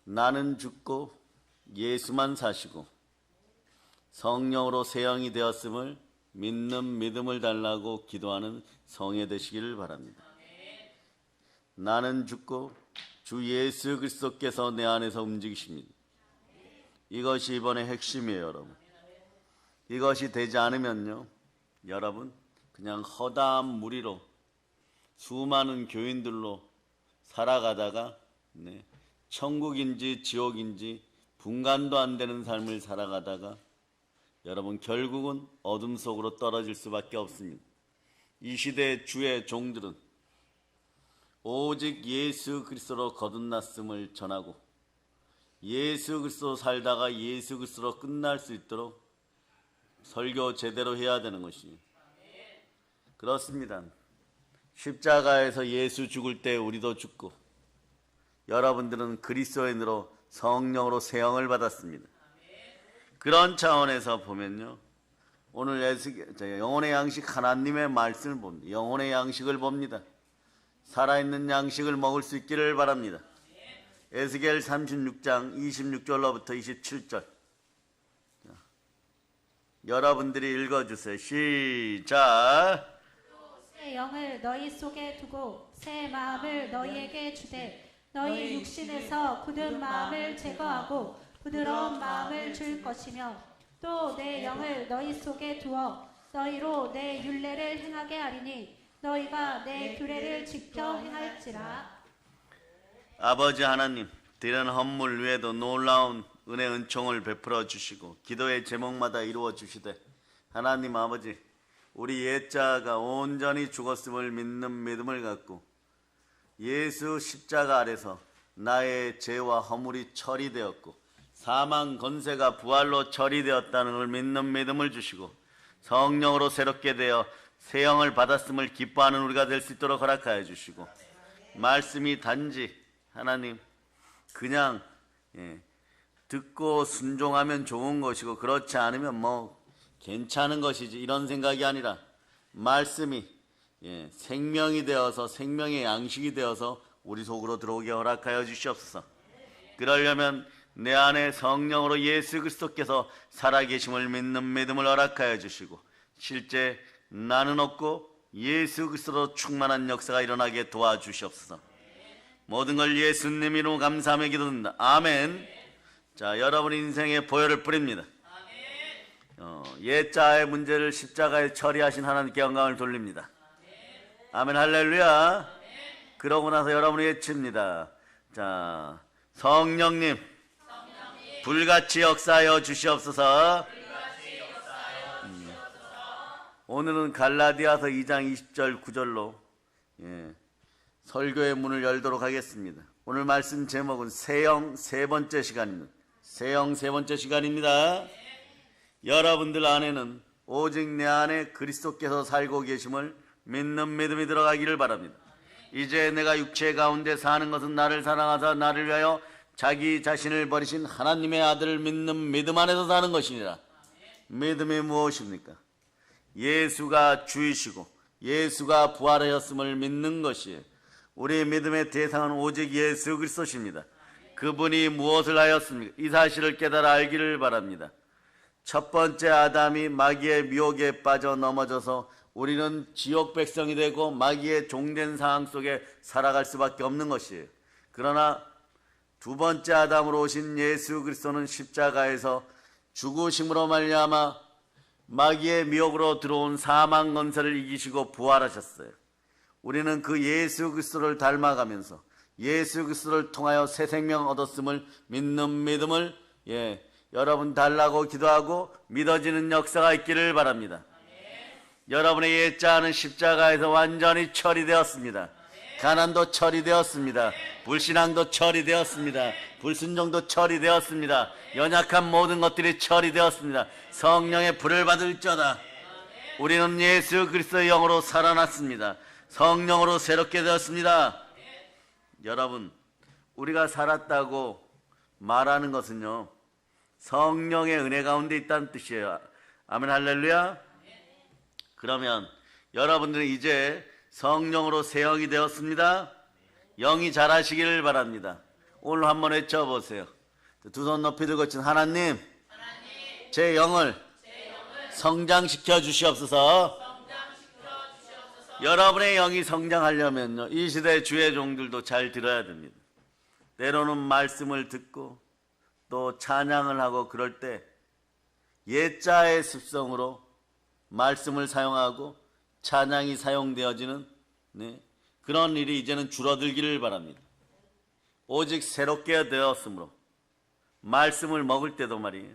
나는 죽고 예수만 사시고 성령으로 새 영이 되었음을 믿는 믿음을 달라고 기도하는 성회 되시기를 바랍니다. 나는 죽고 주 예수 그리스도께서 내 안에서 움직이십니다. 이것이 이번의 핵심이에요, 여러분. 이것이 되지 않으면요, 여러분 그냥 허다한 무리로 수많은 교인들로 살아가다가 천국인지 지옥인지 분간도 안 되는 삶을 살아가다가 여러분 결국은 어둠 속으로 떨어질 수밖에 없습니다. 이 시대의 주의 종들은 오직 예수 그리스도로 거듭났음을 전하고 예수 그리스도 살다가 예수 그리스도로 끝날 수 있도록 설교 제대로 해야 되는 것이 그렇습니다. 십자가에서 예수 죽을 때 우리도 죽고 여러분들은 그리스도인으로 성령으로 새 영을 받았습니다. 그런 차원에서 보면요, 오늘 영혼의 양식 하나님의 말씀을 봅니다. 영혼의 양식을 봅니다. 살아있는 양식을 먹을 수 있기를 바랍니다. 에스겔 36장 26절로부터 27절 여러분들이 읽어주세요. 시작. 새 영을 너희 속에 두고 새 마음을 너희에게 주되 너희 육신에서 굳은 마음을 제거하고 부드러운 마음을 줄 것이며 또 내 영을 너희 속에 두어 너희로 내 율례를 행하게 하리니 너희가 내 규례를 지켜 행할지라. 아버지 하나님, 드리는 헌물 외에도 놀라운 은혜 은총을 베풀어 주시고 기도의 제목마다 이루어 주시되 하나님 아버지, 우리 옛자가 온전히 죽었음을 믿는 믿음을 갖고 예수 십자가 아래서 나의 죄와 허물이 처리되었고 사망 권세가 부활로 처리되었다는 걸 믿는 믿음을 주시고 성령으로 새롭게 되어 새 영을 받았음을 기뻐하는 우리가 될 수 있도록 허락하여 주시고 말씀이 단지 하나님 그냥 듣고 순종하면 좋은 것이고 그렇지 않으면 뭐 괜찮은 것이지 이런 생각이 아니라 말씀이 생명이 되어서 생명의 양식이 되어서 우리 속으로 들어오게 허락하여 주시옵소서. 그러려면 내 안에 성령으로 예수 그리스도께서 살아계심을 믿는 믿음을 허락하여 주시고 실제 나는 없고 예수 그리스도로 충만한 역사가 일어나게 도와주시옵소서. 모든 걸 예수님 이름으로 감사하며 기도드립니다. 아멘. 자, 여러분 인생에 보혈을 뿌립니다. 옛자의 문제를 십자가에 처리하신 하나님께 영광을 돌립니다. 아멘. 할렐루야. 그러고 나서 여러분이 외칩니다. 자, 성령님 불같이 역사하여 주시옵소서. 오늘은 갈라디아서 2장 20절 9절로 설교의 문을 열도록 하겠습니다. 오늘 말씀 제목은 새영 세 번째 시간입니다. 새영 세 번째 시간입니다. 여러분들 안에는 오직 내 안에 그리스도께서 살고 계심을 믿는 믿음이 들어가기를 바랍니다. 이제 내가 육체 가운데 사는 것은 나를 사랑하사 나를 위하여 자기 자신을 버리신 하나님의 아들을 믿는 믿음 안에서 사는 것이니라. 믿음이 무엇입니까? 예수가 주이시고 예수가 부활하셨음을 믿는 것이에요. 우리의 믿음의 대상은 오직 예수 그리스도십니다. 그분이 무엇을 하였습니까? 이 사실을 깨달아 알기를 바랍니다. 첫 번째 아담이 마귀의 미혹에 빠져 넘어져서 우리는 지옥 백성이 되고 마귀의 종된 상황 속에 살아갈 수밖에 없는 것이에요. 그러나 두 번째 아담으로 오신 예수 그리스도는 십자가에서 죽으심으로 말미암아 마귀의 미혹으로 들어온 사망 권세를 이기시고 부활하셨어요. 우리는 그 예수 그리스도를 닮아가면서 예수 그리스도를 통하여 새 생명 얻었음을 믿는 믿음을 여러분 달라고 기도하고 믿어지는 역사가 있기를 바랍니다. 여러분의 옛자는 십자가에서 완전히 처리되었습니다. 가난도 처리되었습니다. 불신앙도 처리되었습니다. 불순종도 처리되었습니다. 연약한 모든 것들이 처리되었습니다. 성령의 불을 받을지어다. 우리는 예수 그리스도의 영으로 살아났습니다. 성령으로 새롭게 되었습니다. 여러분, 우리가 살았다고 말하는 것은요, 성령의 은혜 가운데 있다는 뜻이에요. 아멘. 할렐루야. 그러면 여러분들은 이제 성령으로 새 영이 되었습니다. 영이 자라시기를 바랍니다. 오늘 한번 외쳐보세요. 두 손 높이 들고 친 하나님, 제 영을 성장시켜 주시옵소서. 여러분의 영이 성장하려면요, 이 시대 주의 종들도 잘 들어야 됩니다. 때로는 말씀을 듣고 또 찬양을 하고 그럴 때 옛자의 습성으로 말씀을 사용하고 찬양이 사용되어지는 그런 일이 이제는 줄어들기를 바랍니다. 오직 새롭게 되었으므로 말씀을 먹을 때도 말이에요,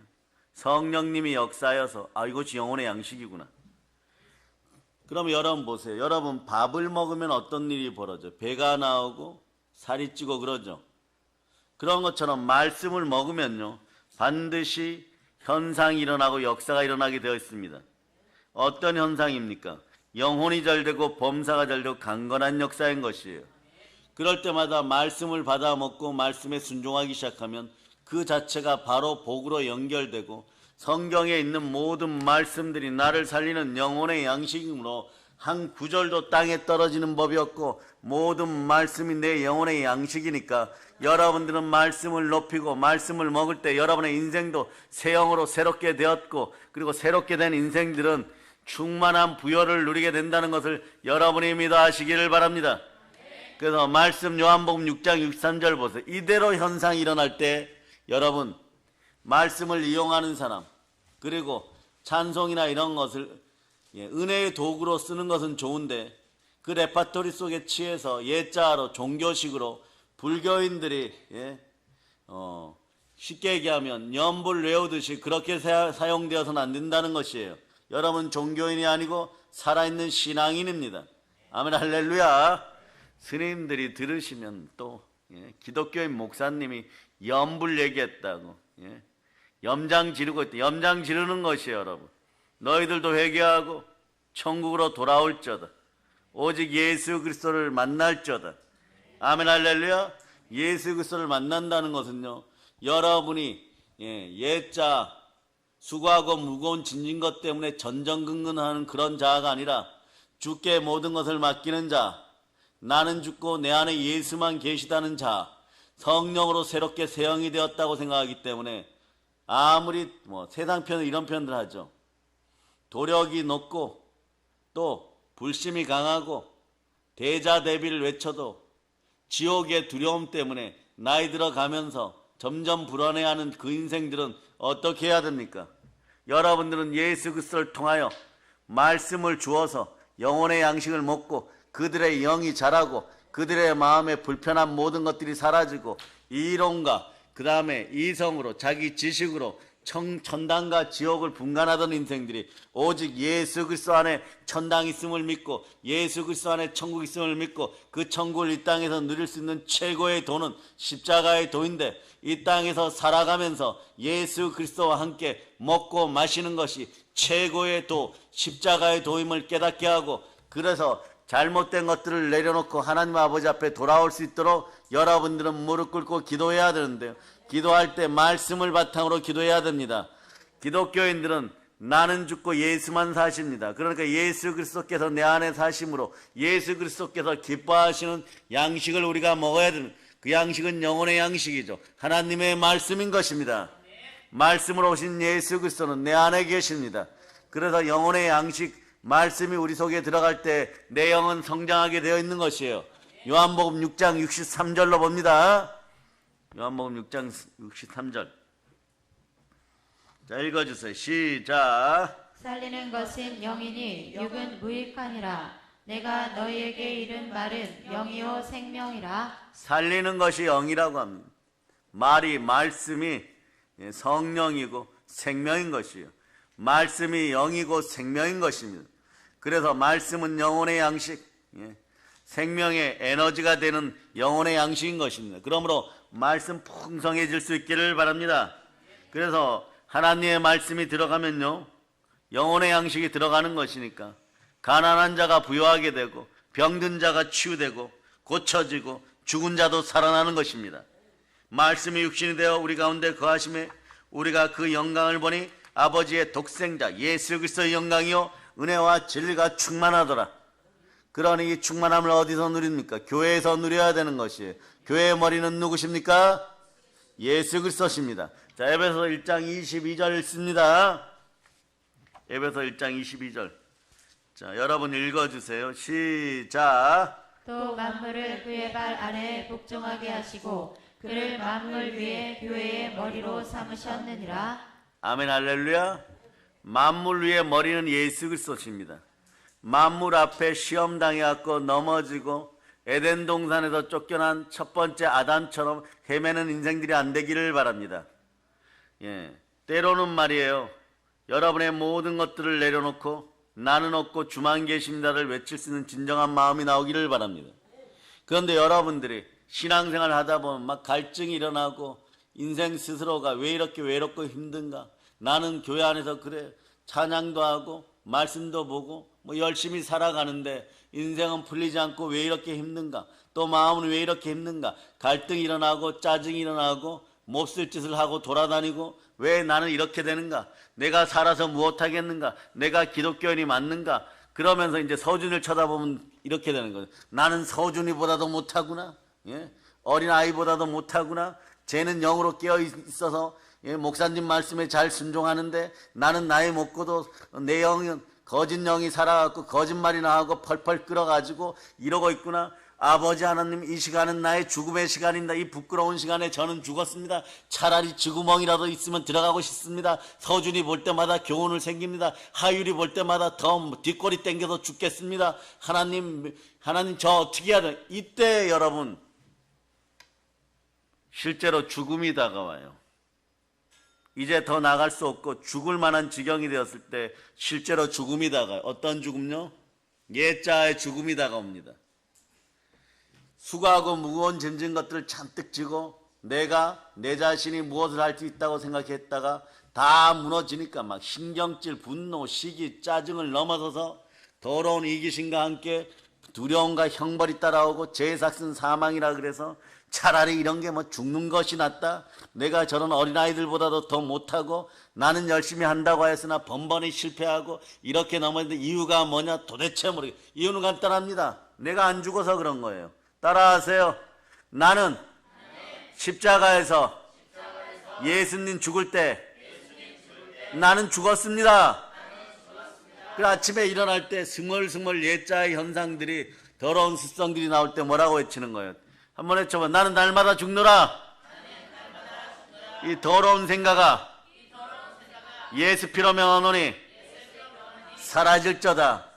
성령님이 역사하여서 이것이 영혼의 양식이구나. 그럼 여러분 보세요. 여러분 밥을 먹으면 어떤 일이 벌어져? 배가 나오고 살이 찌고 그러죠. 그런 것처럼 말씀을 먹으면요, 반드시 현상이 일어나고 역사가 일어나게 되어 있습니다. 어떤 현상입니까? 영혼이 잘 되고 범사가 잘 되고 강건한 역사인 것이에요. 그럴 때마다 말씀을 받아 먹고 말씀에 순종하기 시작하면 그 자체가 바로 복으로 연결되고 성경에 있는 모든 말씀들이 나를 살리는 영혼의 양식이므로 한 구절도 땅에 떨어지는 법이 없고 모든 말씀이 내 영혼의 양식이니까 여러분들은 말씀을 높이고 말씀을 먹을 때 여러분의 인생도 새 영으로 새롭게 되었고, 그리고 새롭게 된 인생들은 충만한 부여를 누리게 된다는 것을 여러분이 믿어하시기를 바랍니다. 그래서 말씀 요한복음 6장 63절 보세요. 이대로 현상이 일어날 때 여러분 말씀을 이용하는 사람, 그리고 찬송이나 이런 것을 은혜의 도구로 쓰는 것은 좋은데 그 레파토리 속에 취해서 옛자로 종교식으로 불교인들이 쉽게 얘기하면 연불 외우듯이 그렇게 사용되어서는 안 된다는 것이에요. 여러분 종교인이 아니고 살아있는 신앙인입니다. 아멘 할렐루야. 스님들이 들으시면 또 기독교인 목사님이 연불 얘기했다고 염장 지르고 있다. 염장 지르는 것이에요. 여러분 너희들도 회개하고 천국으로 돌아올저다. 오직 예수 그리스도를 만날저다. 아멘 할렐루야. 예수 그리스도를 만난다는 것은요, 여러분이 옛자 수고하고 무거운 짐진 것 때문에 전전긍긍하는 그런 자가 아니라 주께 모든 것을 맡기는 자, 나는 죽고 내 안에 예수만 계시다는 자, 성령으로 새롭게 새 영이 되었다고 생각하기 때문에 아무리 세상 표현 이런 표현들 하죠. 도력이 높고 또 불심이 강하고 대자대비를 외쳐도 지옥의 두려움 때문에 나이 들어가면서 점점 불안해하는 그 인생들은 어떻게 해야 됩니까? 여러분들은 예수 그리스도를 통하여 말씀을 주어서 영혼의 양식을 먹고 그들의 영이 자라고 그들의 마음에 불편한 모든 것들이 사라지고 이론과 그 다음에 이성으로 자기 지식으로 천당과 지옥을 분간하던 인생들이 오직 예수 그리스도 안에 천당이 있음을 믿고 예수 그리스도 안에 천국이 있음을 믿고 그 천국을 이 땅에서 누릴 수 있는 최고의 도는 십자가의 도인데 이 땅에서 살아가면서 예수 그리스도와 함께 먹고 마시는 것이 최고의 도, 십자가의 도임을 깨닫게 하고, 그래서 잘못된 것들을 내려놓고 하나님 아버지 앞에 돌아올 수 있도록 여러분들은 무릎 꿇고 기도해야 되는데요. 기도할 때 말씀을 바탕으로 기도해야 됩니다. 기독교인들은 나는 죽고 예수만 사십니다. 그러니까 예수 그리스도께서 내 안에 사심으로 예수 그리스도께서 기뻐하시는 양식을 우리가 먹어야 되는, 그 양식은 영혼의 양식이죠. 하나님의 말씀인 것입니다. 말씀으로 오신 예수 그리스도는 내 안에 계십니다. 그래서 영혼의 양식 말씀이 우리 속에 들어갈 때 내 영은 성장하게 되어 있는 것이에요. 요한복음 6장 63절로 봅니다. 요한복음 6장 63절. 자, 읽어주세요. 시작. 살리는 것은 영이니 육은 무익하니라. 내가 너희에게 이른 말은 영이요 생명이라. 살리는 것이 영이라고 합니다. 말씀이 성령이고 생명인 것이요. 말씀이 영이고 생명인 것입니다. 그래서 말씀은 영혼의 양식, 생명의 에너지가 되는 영혼의 양식인 것입니다. 그러므로 말씀 풍성해질 수 있기를 바랍니다. 그래서 하나님의 말씀이 들어가면요, 영혼의 양식이 들어가는 것이니까 가난한 자가 부유하게 되고 병든 자가 치유되고 고쳐지고 죽은 자도 살아나는 것입니다. 말씀이 육신이 되어 우리 가운데 거하심에 우리가 그 영광을 보니 아버지의 독생자 예수 그리스도의 영광이요 은혜와 진리가 충만하더라. 그러니 이 충만함을 어디서 누립니까? 교회에서 누려야 되는 것이에요. 교회의 머리는 누구십니까? 예수 그리스도십니다. 자, 에베소 1장 22절 읽습니다. 에베소 1장 22절. 자, 여러분 읽어주세요. 시작. 또 만물을 그의 발 아래에 복종하게 하시고 그를 만물 위에 교회의 머리로 삼으셨느니라. 아멘 할렐루야. 만물 위의 머리는 예수 그리스도십니다. 만물 앞에 시험 당해갖고 넘어지고 에덴 동산에서 쫓겨난 첫 번째 아담처럼 헤매는 인생들이 안 되기를 바랍니다. 예, 때로는 말이에요. 여러분의 모든 것들을 내려놓고 나는 없고 주만 계십니다를 외칠 수 있는 진정한 마음이 나오기를 바랍니다. 그런데 여러분들이 신앙생활 하다 보면 막 갈증이 일어나고 인생 스스로가 왜 이렇게 외롭고 힘든가? 나는 교회 안에서 그래 찬양도 하고 말씀도 보고 뭐 열심히 살아가는데 인생은 풀리지 않고 왜 이렇게 힘든가? 또 마음은 왜 이렇게 힘든가? 갈등이 일어나고 짜증이 일어나고 몹쓸 짓을 하고 돌아다니고 왜 나는 이렇게 되는가? 내가 살아서 무엇하겠는가? 내가 기독교인이 맞는가? 그러면서 이제 서준이를 쳐다보면 이렇게 되는 거예요. 나는 서준이보다도 못하구나. 예? 어린아이보다도 못하구나. 쟤는 영으로 깨어 있어서 예? 목사님 말씀에 잘 순종하는데 나는 나이 먹고도 내 영은 거짓 영이 살아갖고 거짓말이나 하고 펄펄 끓어가지고 이러고 있구나. 아버지 하나님, 이 시간은 나의 죽음의 시간입니다. 이 부끄러운 시간에 저는 죽었습니다. 차라리 쥐구멍이라도 있으면 들어가고 싶습니다. 서준이 볼 때마다 교훈을 생깁니다. 하율이 볼 때마다 더 뒷골이 땡겨서 죽겠습니다. 하나님 저 어떻게 해야 돼? 이때 여러분 실제로 죽음이 다가와요. 이제 더 나갈 수 없고 죽을 만한 지경이 되었을 때 실제로 죽음이 다가와요. 어떤 죽음요? 예자의 죽음이 다가옵니다. 수고하고 무거운 짐진 것들을 잔뜩 지고 내가 내 자신이 무엇을 할 수 있다고 생각했다가 다 무너지니까 막 신경질, 분노, 시기, 짜증을 넘어서서 더러운 이기심과 함께 두려움과 형벌이 따라오고 죄삭은 사망이라 그래서 차라리 이런 게 뭐 죽는 것이 낫다. 내가 저런 어린아이들보다도 더 못하고 나는 열심히 한다고 했으나 번번이 실패하고 이렇게 넘어졌는데 이유가 뭐냐? 도대체 모르겠어요. 이유는 간단합니다. 내가 안 죽어서 그런 거예요. 따라하세요. 나는 십자가에서 예수님 죽을 때 나는 죽었습니다. 그 아침에 일어날 때 스멀스멀 예자의 현상들이 더러운 습성들이 나올 때 뭐라고 외치는 거예요? 한번 외쳐봐. 나는 날마다 죽노라. 이 더러운 생각아 예수 피로 명하노니 사라질저다.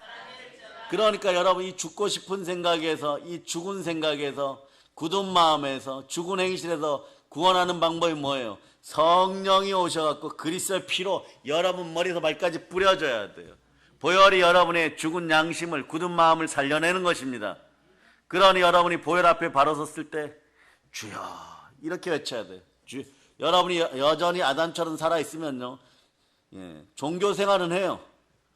그러니까 여러분 이 죽고 싶은 생각에서 이 죽은 생각에서 굳은 마음에서 죽은 행실에서 구원하는 방법이 뭐예요? 성령이 오셔갖고 그리스도의 피로 여러분 머리에서 발까지 뿌려줘야 돼요. 보혈이 여러분의 죽은 양심을 굳은 마음을 살려내는 것입니다. 그러니 여러분이 보혈 앞에 바로 섰을 때 주여 이렇게 외쳐야 돼요. 여러분이 여전히 아담처럼 살아있으면요 종교 생활은 해요.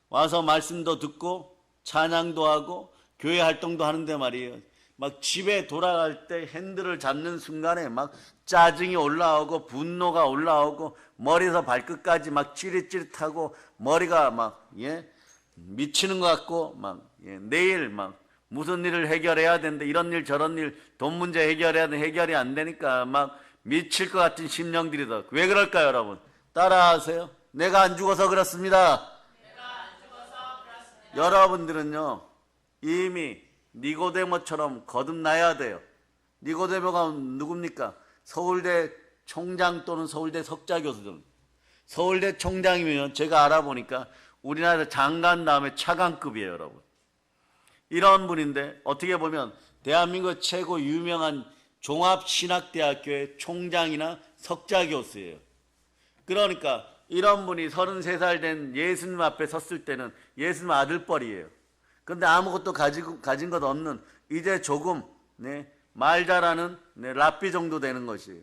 와서 말씀도 듣고 찬양도 하고 교회 활동도 하는데 말이에요. 막 집에 돌아갈 때 핸들을 잡는 순간에 막 짜증이 올라오고 분노가 올라오고 머리에서 발끝까지 막 찌릿찌릿하고 머리가 막 미치는 것 같고 막 내일 막 무슨 일을 해결해야 되는데 이런 일 저런 일 돈 문제 해결해야 되는데 해결이 안 되니까 막 미칠 것 같은 심령들이 더. 왜 그럴까요 여러분? 따라하세요. 내가 안 죽어서 그렇습니다. 여러분들은요 이미 니고데모처럼 거듭나야 돼요. 니고데모가 누굽니까? 서울대 총장 또는 서울대 석자 교수들. 서울대 총장이면 제가 알아보니까 우리나라 장관 다음에 차관급이에요 여러분. 이런 분인데 어떻게 보면 대한민국 최고 유명한 종합신학대학교의 총장이나 석자 교수예요. 그러니까 이런 분이 33살 된 예수님 앞에 섰을 때는 예수님 아들뻘이에요. 그런데 아무것도 가진 것 없는 이제 조금 말 잘하는 랍비 정도 되는 것이에요.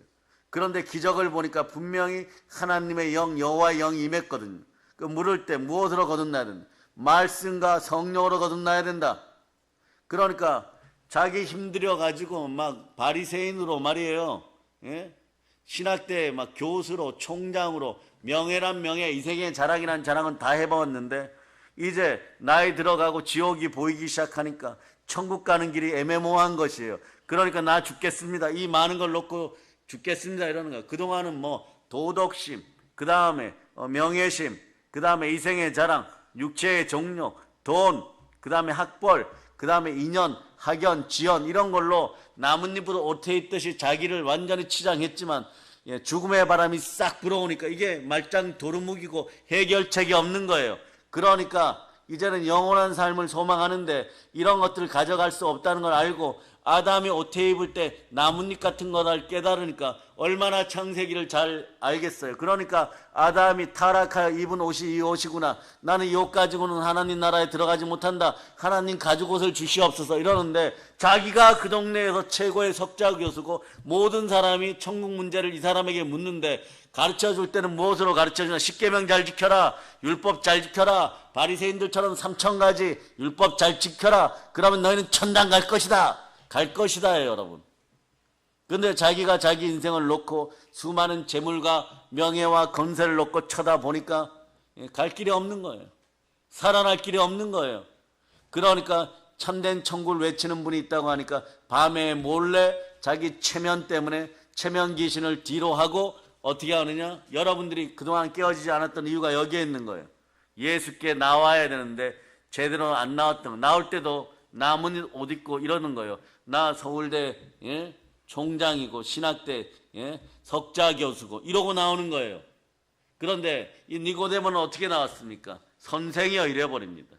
그런데 기적을 보니까 분명히 하나님의 영 여호와의 영이 임했거든요. 그 물을 때 무엇으로 거듭나야 된다? 말씀과 성령으로 거듭나야 된다. 그러니까 자기 힘들여 가지고 막 바리새인으로 말이에요. 신학대 막 교수로 총장으로 명예란 명예 이 세계의 자랑이란 자랑은 다 해봤는데 이제 나이 들어가고 지옥이 보이기 시작하니까 천국 가는 길이 애매모호한 것이에요. 그러니까 나 죽겠습니다. 이 많은 걸 놓고 죽겠습니다. 이러는 거예요. 그동안은 뭐 도덕심, 그 다음에 명예심, 그 다음에 이생의 자랑, 육체의 정욕, 돈, 그 다음에 학벌, 그 다음에 인연, 학연, 지연 이런 걸로 나뭇잎으로 옷에 있듯이 자기를 완전히 치장했지만 죽음의 바람이 싹 불어오니까 이게 말짱 도루묵이고 해결책이 없는 거예요. 그러니까 이제는 영원한 삶을 소망하는데 이런 것들을 가져갈 수 없다는 걸 알고 아담이 옷에 입을 때 나뭇잎 같은 거를 깨달으니까 얼마나 창세기를 잘 알겠어요. 그러니까 아담이 타락하여 입은 옷이 이 옷이구나. 나는 이 옷 가지고는 하나님 나라에 들어가지 못한다. 하나님 가죽 옷을 주시옵소서 이러는데 자기가 그 동네에서 최고의 석자 교수고 모든 사람이 천국 문제를 이 사람에게 묻는데 가르쳐줄 때는 무엇으로 가르쳐주나? 십계명 잘 지켜라. 율법 잘 지켜라. 바리새인들처럼 3,000가지 율법 잘 지켜라. 그러면 너희는 천당 갈 것이다. 갈 것이다예요, 여러분. 근데 자기가 자기 인생을 놓고 수많은 재물과 명예와 건세를 놓고 쳐다보니까 갈 길이 없는 거예요. 살아날 길이 없는 거예요. 그러니까 참된 천국을 외치는 분이 있다고 하니까 밤에 몰래 자기 체면 때문에 체면 귀신을 뒤로 하고 어떻게 하느냐? 여러분들이 그동안 깨어지지 않았던 이유가 여기에 있는 거예요. 예수께 나와야 되는데 제대로 안 나왔던 거. 나올 때도 남은 옷 입고 이러는 거예요. 나 서울대 총장이고 신학대 석자 교수고 이러고 나오는 거예요. 그런데 이 니고데모는 어떻게 나왔습니까? 선생이여 이래버립니다.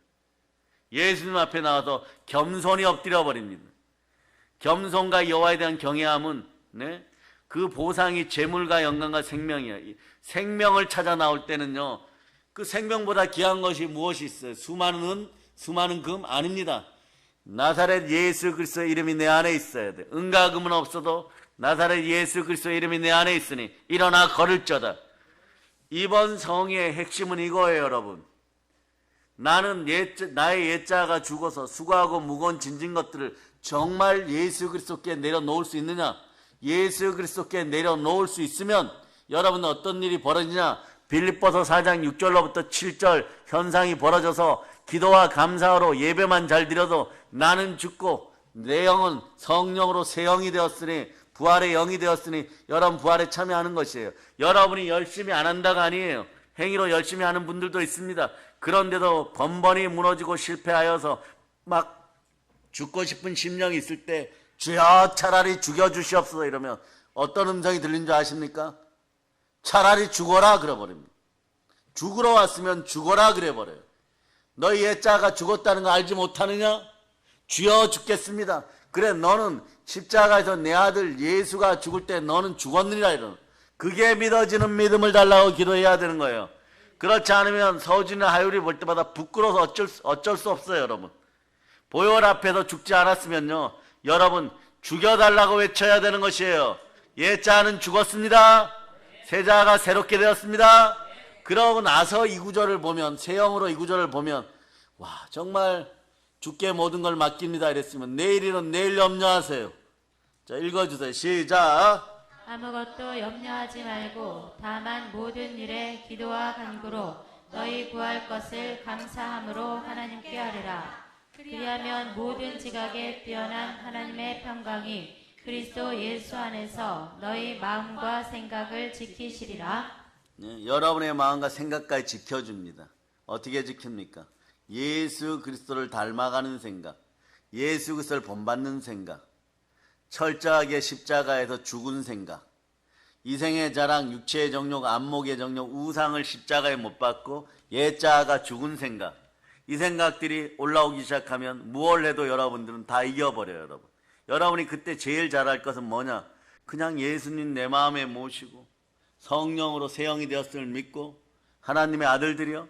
예수님 앞에 나와서 겸손히 엎드려 버립니다. 겸손과 여호와에 대한 경외함은 그 보상이 재물과 영광과 생명이에요. 생명을 찾아 나올 때는요, 그 생명보다 귀한 것이 무엇이 있어요? 수많은 금 아닙니다. 나사렛 예수 그리스도의 이름이 내 안에 있어야 돼. 은과 금은 없어도 나사렛 예수 그리스도의 이름이 내 안에 있으니 일어나 걸을저다. 이번 성의의 핵심은 이거예요, 여러분. 나는 나의 옛자가 죽어서 수고하고 무거운 짐진 것들을 정말 예수 그리스도께 내려놓을 수 있느냐? 예수 그리스도께 내려놓을 수 있으면 여러분은 어떤 일이 벌어지냐? 빌립보서 4장 6절로부터 7절 현상이 벌어져서 기도와 감사로 예배만 잘 드려도 나는 죽고 내 영은 성령으로 새 영이 되었으니 부활의 영이 되었으니 여러분 부활에 참여하는 것이에요. 여러분이 열심히 안 한다가 아니에요. 행위로 열심히 하는 분들도 있습니다. 그런데도 번번이 무너지고 실패하여서 막 죽고 싶은 심령이 있을 때 주여 차라리 죽여주시옵소서 이러면 어떤 음성이 들린 줄 아십니까? 차라리 죽어라 그래버립니다. 죽으러 왔으면 죽어라 그래버려요. 너희 옛자가 죽었다는 거 알지 못하느냐? 주여 죽겠습니다. 그래 너는 십자가에서 내 아들 예수가 죽을 때 너는 죽었느니라 이러는. 그게 믿어지는 믿음을 달라고 기도해야 되는 거예요. 그렇지 않으면 서준이나 하율이 볼 때마다 부끄러워서 어쩔 수 없어요. 여러분 보혈 앞에서 죽지 않았으면요 여러분 죽여달라고 외쳐야 되는 것이에요. 옛자는 죽었습니다. 새자가 새롭게 되었습니다. 그러고 나서 이 구절을 보면 새 영으로 이 구절을 보면 와 정말 주께 모든 걸 맡깁니다 이랬으면 내일이는 내일 염려하세요. 자 읽어주세요. 시작. 아무것도 염려하지 말고 다만 모든 일에 기도와 간구로 너희 구할 것을 감사함으로 하나님께 아뢰라. 그리하면 모든 지각에 뛰어난 하나님의 평강이 그리스도 예수 안에서 너희 마음과 생각을 지키시리라. 여러분의 마음과 생각까지 지켜줍니다. 어떻게 지킵니까? 예수 그리스도를 닮아가는 생각, 예수 그리스도를 본받는 생각, 철저하게 십자가에서 죽은 생각, 이생의 자랑, 육체의 정욕, 안목의 정욕, 우상을 십자가에 못 박고 옛자아가 죽은 생각, 이 생각들이 올라오기 시작하면 무엇을 해도 여러분들은 다 이겨버려요. 여러분 여러분이 그때 제일 잘할 것은 뭐냐? 그냥 예수님 내 마음에 모시고 성령으로 새 영이 되었음을 믿고 하나님의 아들들이요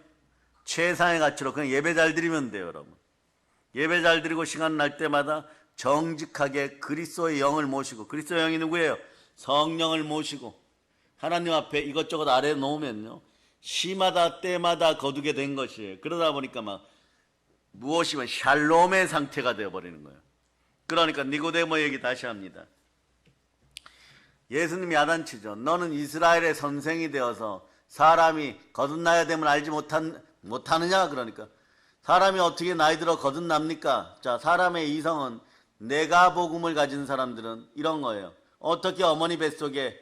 최상의 가치로 그냥 예배 잘 드리면 돼요. 여러분 예배 잘 드리고 시간 날 때마다 정직하게 그리스도의 영을 모시고, 그리스도의 영이 누구예요? 성령을 모시고 하나님 앞에 이것저것 아래 놓으면요 시마다 때마다 거두게 된 것이에요. 그러다 보니까 막 무엇이면 샬롬의 상태가 되어버리는 거예요. 그러니까 니고데모 얘기 다시 합니다. 예수님이 야단치죠. 너는 이스라엘의 선생이 되어서 사람이 거듭나야 됨을 알지 못하느냐? 그러니까 사람이 어떻게 나이 들어 거듭납니까? 자, 사람의 이성은 내가 복음을 가진 사람들은 이런 거예요. 어떻게 어머니 뱃속에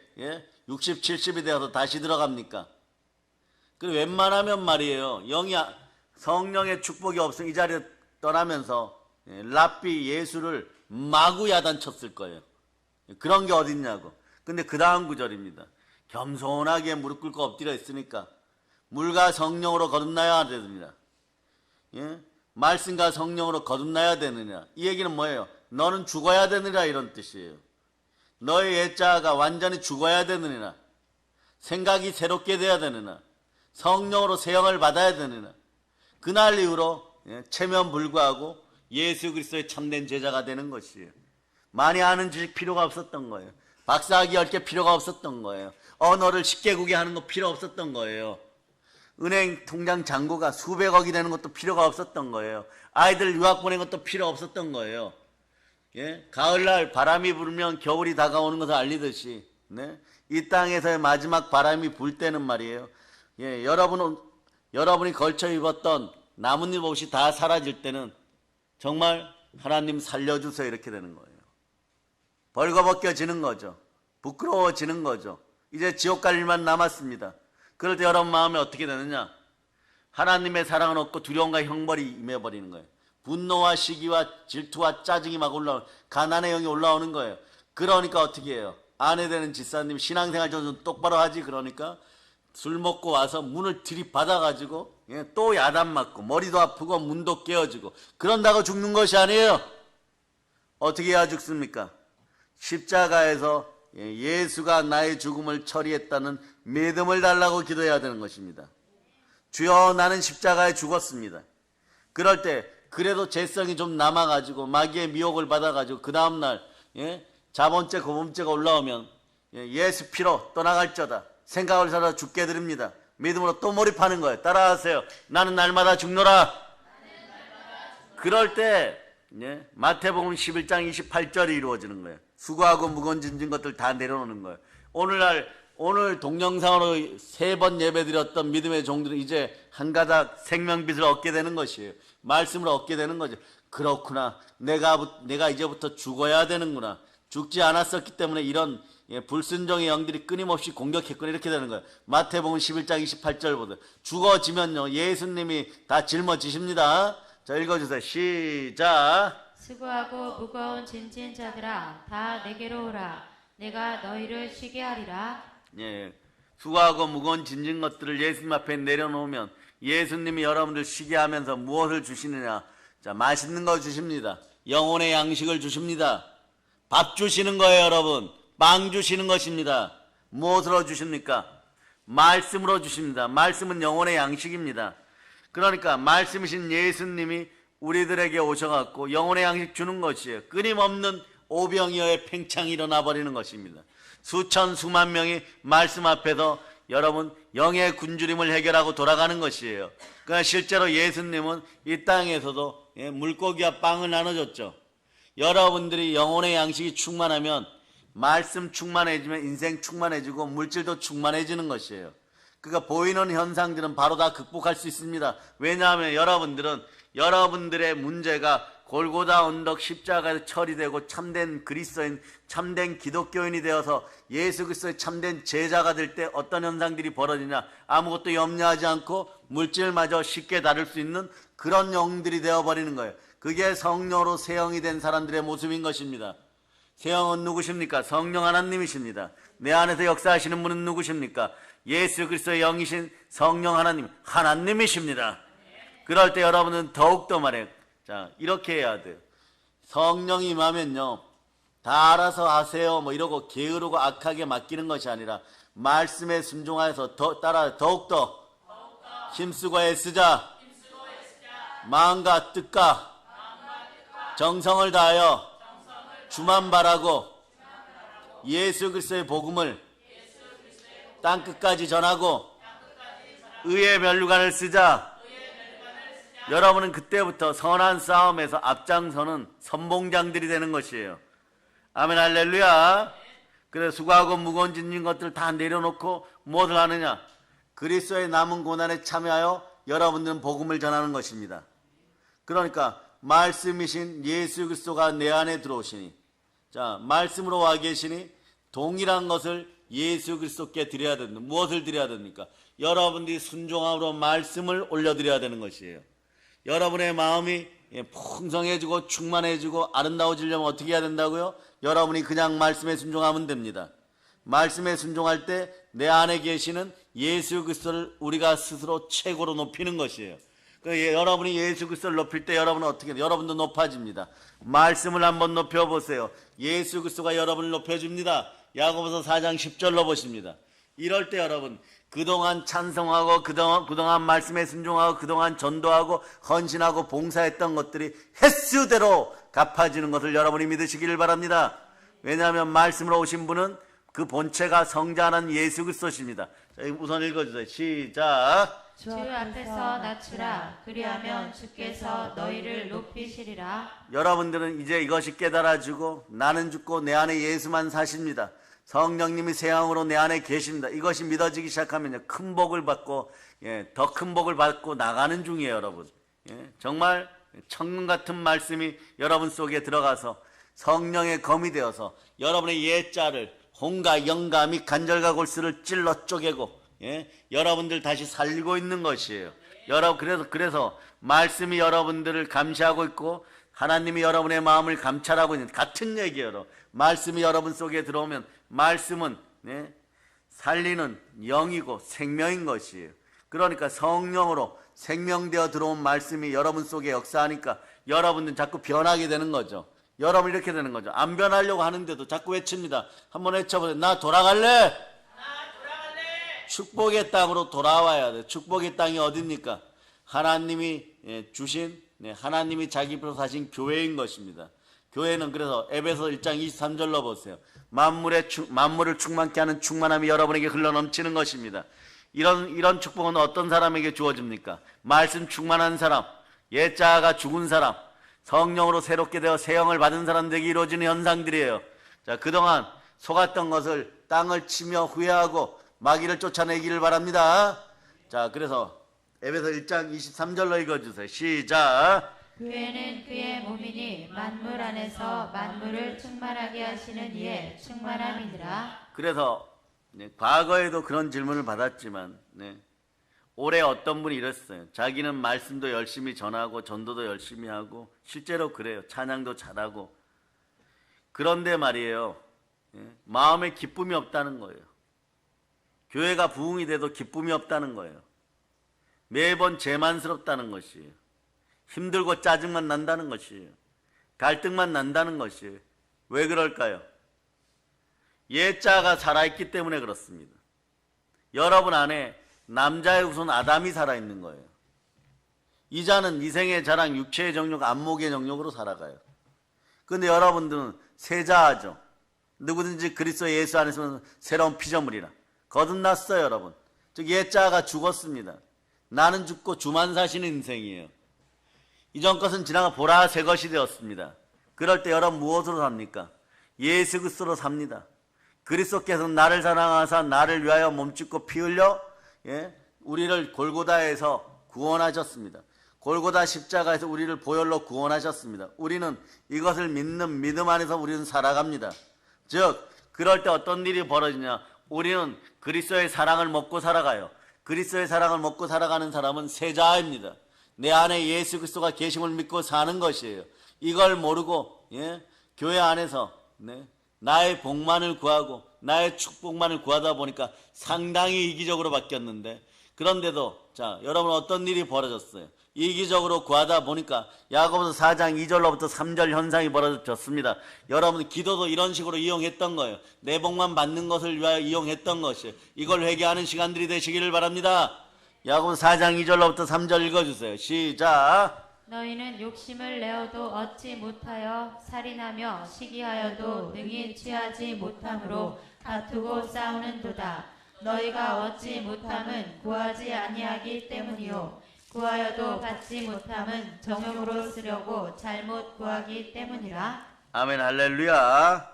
60, 70이 되어서 다시 들어갑니까? 그리고 웬만하면 말이에요. 성령의 축복이 없으면 이 자리에 떠나면서 랍비 예수를 마구 야단쳤을 거예요. 그런 게 어딨냐고. 근데 그 다음 구절입니다. 겸손하게 무릎 꿇고 엎드려 있으니까 물과 성령으로 거듭나야 됩니다. 말씀과 성령으로 거듭나야 되느냐. 이 얘기는 뭐예요? 너는 죽어야 되느냐 이런 뜻이에요. 너의 옛자가 완전히 죽어야 되느냐. 생각이 새롭게 돼야 되느냐. 성령으로 세형을 받아야 되느냐. 그날 이후로 체면 불구하고 예수 그리스도의 참된 제자가 되는 것이에요. 많이 아는 지식 필요가 없었던 거예요. 박사학위 10개 필요가 없었던 거예요. 언어를 10개국에 하는 거 필요 없었던 거예요. 은행 통장 잔고가 수백억이 되는 것도 필요가 없었던 거예요. 아이들 유학 보내는 것도 필요 없었던 거예요. 가을날 바람이 불면 겨울이 다가오는 것을 알리듯이 이 땅에서의 마지막 바람이 불 때는 말이에요. 여러분이 걸쳐 입었던 나뭇잎 옷이 다 사라질 때는 정말 하나님 살려주세요 이렇게 되는 거예요. 벌거벗겨지는 거죠. 부끄러워지는 거죠. 이제 지옥 갈 일만 남았습니다. 그럴 때 여러분 마음에 어떻게 되느냐? 하나님의 사랑은 없고 두려움과 형벌이 임해버리는 거예요. 분노와 시기와 질투와 짜증이 막 올라오는, 가난의 영이 올라오는 거예요. 그러니까 어떻게 해요? 아내 되는 집사님 신앙생활 좀 똑바로 하지. 그러니까 술 먹고 와서 문을 들이받아가지고 또 야단 맞고 머리도 아프고 문도 깨어지고 그런다고 죽는 것이 아니에요. 어떻게 해야 죽습니까? 십자가에서 예수가 나의 죽음을 처리했다는 믿음을 달라고 기도해야 되는 것입니다. 주여 나는 십자가에 죽었습니다. 그럴 때 그래도 죄성이 좀 남아가지고 마귀의 미혹을 받아가지고 그 다음날 자본죄 고범죄가 올라오면 예수 피로 떠나갈저다 생각을 살아 죽게 드립니다. 믿음으로 또 몰입하는 거예요. 따라하세요. 나는 날마다 죽노라. 그럴 때 마태복음 11장 28절이 이루어지는 거예요. 수고하고 무거운 짐진 것들 다 내려놓는 거예요. 오늘 동영상으로 3번 예배드렸던 믿음의 종들은 이제 한 가닥 생명빛을 얻게 되는 것이에요. 말씀을 얻게 되는 거죠. 그렇구나. 내가 이제부터 죽어야 되는구나. 죽지 않았었기 때문에 이런 불순종의 영들이 끊임없이 공격했구나. 이렇게 되는 거예요. 마태복음 11장 28절 보세요. 죽어지면요 예수님이 다 짊어지십니다. 자, 읽어주세요. 시작. 수고하고 무거운 짐진 자들아 다 내게로 오라. 내가 너희를 쉬게 하리라. 수고하고 무거운 짐진 것들을 예수님 앞에 내려놓으면 예수님이 여러분들 쉬게 하면서 무엇을 주시느냐? 자, 맛있는 거 주십니다. 영혼의 양식을 주십니다. 밥 주시는 거예요, 여러분. 빵 주시는 것입니다. 무엇으로 주십니까? 말씀으로 주십니다. 말씀은 영혼의 양식입니다. 그러니까 말씀이신 예수님이 우리들에게 오셔갖고 영혼의 양식 주는 것이에요. 끊임없는 오병이어의 팽창이 일어나 버리는 것입니다. 수천 수만 명이 말씀 앞에서 여러분 영의 굶주림을 해결하고 돌아가는 것이에요. 그러니까 실제로 예수님은 이 땅에서도 물고기와 빵을 나눠줬죠. 여러분들이 영혼의 양식이 충만하면 말씀 충만해지면 인생 충만해지고 물질도 충만해지는 것이에요. 그러니까 보이는 현상들은 바로 다 극복할 수 있습니다. 왜냐하면 여러분들의 문제가 골고다 언덕 십자가에서 처리되고 참된 그리스도인, 참된 기독교인이 되어서 예수 그리스도의 참된 제자가 될 때 어떤 현상들이 벌어지냐? 아무것도 염려하지 않고 물질마저 쉽게 다룰 수 있는 그런 영들이 되어버리는 거예요. 그게 성령으로 세형이 된 사람들의 모습인 것입니다. 세형은 누구십니까? 성령 하나님이십니다. 내 안에서 역사하시는 분은 누구십니까? 예수 그리스도의 영이신 성령 하나님이십니다. 그럴 때 여러분은 더욱더 말해요. 자, 이렇게 해야 돼요. 성령이 임하면요 다 알아서 하세요 뭐 이러고 게으르고 악하게 맡기는 것이 아니라 말씀에 순종하여서 더욱더 힘쓰고 애쓰자. 마음과 뜻과 정성을 다하여 주만 바라고 예수 그리스도의 복음을 땅끝까지 전하고 의의 면류관을 쓰자. 여러분은 그때부터 선한 싸움에서 앞장서는 선봉장들이 되는 것이에요. 아멘 할렐루야. 그래서 수고하고 무거운 짐진 것들을 다 내려놓고 무엇을 하느냐? 그리스도의 남은 고난에 참여하여 여러분들은 복음을 전하는 것입니다. 그러니까 말씀이신 예수 그리스도가 내 안에 들어오시니, 자, 말씀으로 와 계시니 동일한 것을 예수 그리스도께 드려야 된다. 무엇을 드려야 됩니까? 여러분들이 순종함으로 말씀을 올려드려야 되는 것이에요. 여러분의 마음이 풍성해지고 충만해지고 아름다워지려면 어떻게 해야 된다고요? 여러분이 그냥 말씀에 순종하면 됩니다. 말씀에 순종할 때 내 안에 계시는 예수 그리스도를 우리가 스스로 최고로 높이는 것이에요. 여러분이 예수 그리스도를 높일 때 여러분은 어떻게 해요? 여러분도 높아집니다. 말씀을 한번 높여보세요. 예수 그리스도가 여러분을 높여줍니다. 야고보서 4장 10절로 보십니다. 이럴 때 여러분, 그동안 찬송하고 그동안 말씀에 순종하고 그동안 전도하고 헌신하고 봉사했던 것들이 횟수대로 갚아지는 것을 여러분이 믿으시기를 바랍니다. 왜냐하면 말씀으로 오신 분은 그 본체가 성자는 예수 그리스도십니다. 우선 읽어주세요. 시작. 주 앞에서 낮추라. 그리하면 주께서 너희를 높이시리라. 여러분들은 이제 이것이 깨달아지고 나는 죽고 내 안에 예수만 사십니다. 성령님이 새 영으로 내 안에 계십니다. 이것이 믿어지기 시작하면요, 큰 복을 받고, 더 큰 복을 받고 나가는 중이에요, 여러분. 정말 천금 같은 말씀이 여러분 속에 들어가서 성령의 검이 되어서 여러분의 옛자를 혼과 영과 및 간절과 골수를 찔러 쪼개고, 여러분들 다시 살리고 있는 것이에요. 그래서 말씀이 여러분들을 감시하고 있고 하나님이 여러분의 마음을 감찰하고 있는 같은 얘기예요. 말씀이 여러분 속에 들어오면 말씀은 살리는 영이고 생명인 것이에요. 그러니까 성령으로 생명되어 들어온 말씀이 여러분 속에 역사하니까 여러분은 자꾸 변하게 되는 거죠. 여러분 이렇게 되는 거죠. 안 변하려고 하는데도 자꾸 외칩니다. 한번 외쳐보세요. 나 돌아갈래. 축복의 땅으로 돌아와야 돼. 축복의 땅이 어딥니까? 하나님이 주신, 하나님이 자기 입으로 사신 교회인 것입니다. 교회는 그래서 에베소 1장 23절로 보세요. 만물을 충만케 하는 충만함이 여러분에게 흘러넘치는 것입니다. 이런 축복은 어떤 사람에게 주어집니까? 말씀 충만한 사람, 옛자가 죽은 사람, 성령으로 새롭게 되어 새 영을 받은 사람들에게 이루어지는 현상들이에요. 자, 그동안 속았던 것을 땅을 치며 후회하고 마귀를 쫓아내기를 바랍니다. 자, 그래서 에베소 1장 23절로 읽어주세요. 시작. 교회는 그의 몸이니 만물 안에서 만물을 충만하게 하시는 이의 충만함이니라. 그래서 과거에도 그런 질문을 받았지만 올해 어떤 분이 이랬어요. 자기는 말씀도 열심히 전하고 전도도 열심히 하고 실제로 그래요. 찬양도 잘하고. 그런데 말이에요, 마음에 기쁨이 없다는 거예요. 교회가 부흥이 돼도 기쁨이 없다는 거예요. 매번 재만스럽다는 것이에요. 힘들고 짜증만 난다는 것이에요. 갈등만 난다는 것이에요. 왜 그럴까요? 옛자가 살아있기 때문에 그렇습니다. 여러분 안에 남자의 후손 아담이 살아있는 거예요. 이자는 이생의 자랑, 육체의 정욕, 안목의 정욕으로 살아가요. 그런데 여러분들은 세자하죠. 누구든지 그리스도 예수 안에서는 새로운 피조물이라. 거듭났어요, 여러분. 즉 옛자가 죽었습니다. 나는 죽고 주만 사시는 인생이에요. 이전 것은 지나가 보라 새 것이 되었습니다. 그럴 때 여러분 무엇으로 삽니까? 예수 그리스도로 삽니다. 그리스도께서는 나를 사랑하사 나를 위하여 몸짓고 피 흘려 우리를 골고다에서 구원하셨습니다. 골고다 십자가에서 우리를 보혈로 구원하셨습니다. 우리는 이것을 믿는 믿음 안에서 우리는 살아갑니다. 즉 그럴 때 어떤 일이 벌어지냐? 우리는 그리스도의 사랑을 먹고 살아가요. 그리스도의 사랑을 먹고 살아가는 사람은 세자입니다. 내 안에 예수 그리스도가 계심을 믿고 사는 것이에요. 이걸 모르고 교회 안에서 나의 복만을 구하고 나의 축복만을 구하다 보니까 상당히 이기적으로 바뀌었는데, 그런데도 자 여러분 어떤 일이 벌어졌어요? 이기적으로 구하다 보니까 야고보서 4장 2절로부터 3절 현상이 벌어졌습니다. 여러분 기도도 이런 식으로 이용했던 거예요. 내 복만 받는 것을 위하여 이용했던 것이에요. 이걸 회개하는 시간들이 되시기를 바랍니다. 야고보서 4장 2절로부터 3절 읽어주세요. 시작. 너희는 욕심을 내어도 얻지 못하여 살인하며 시기하여도 능히 취하지 못함으로 다투고 싸우는도다. 너희가 얻지 못함은 구하지 아니하기 때문이요 구하여도 받지 못함은 정욕으로 쓰려고 잘못 구하기 때문이라. 아멘 할렐루야.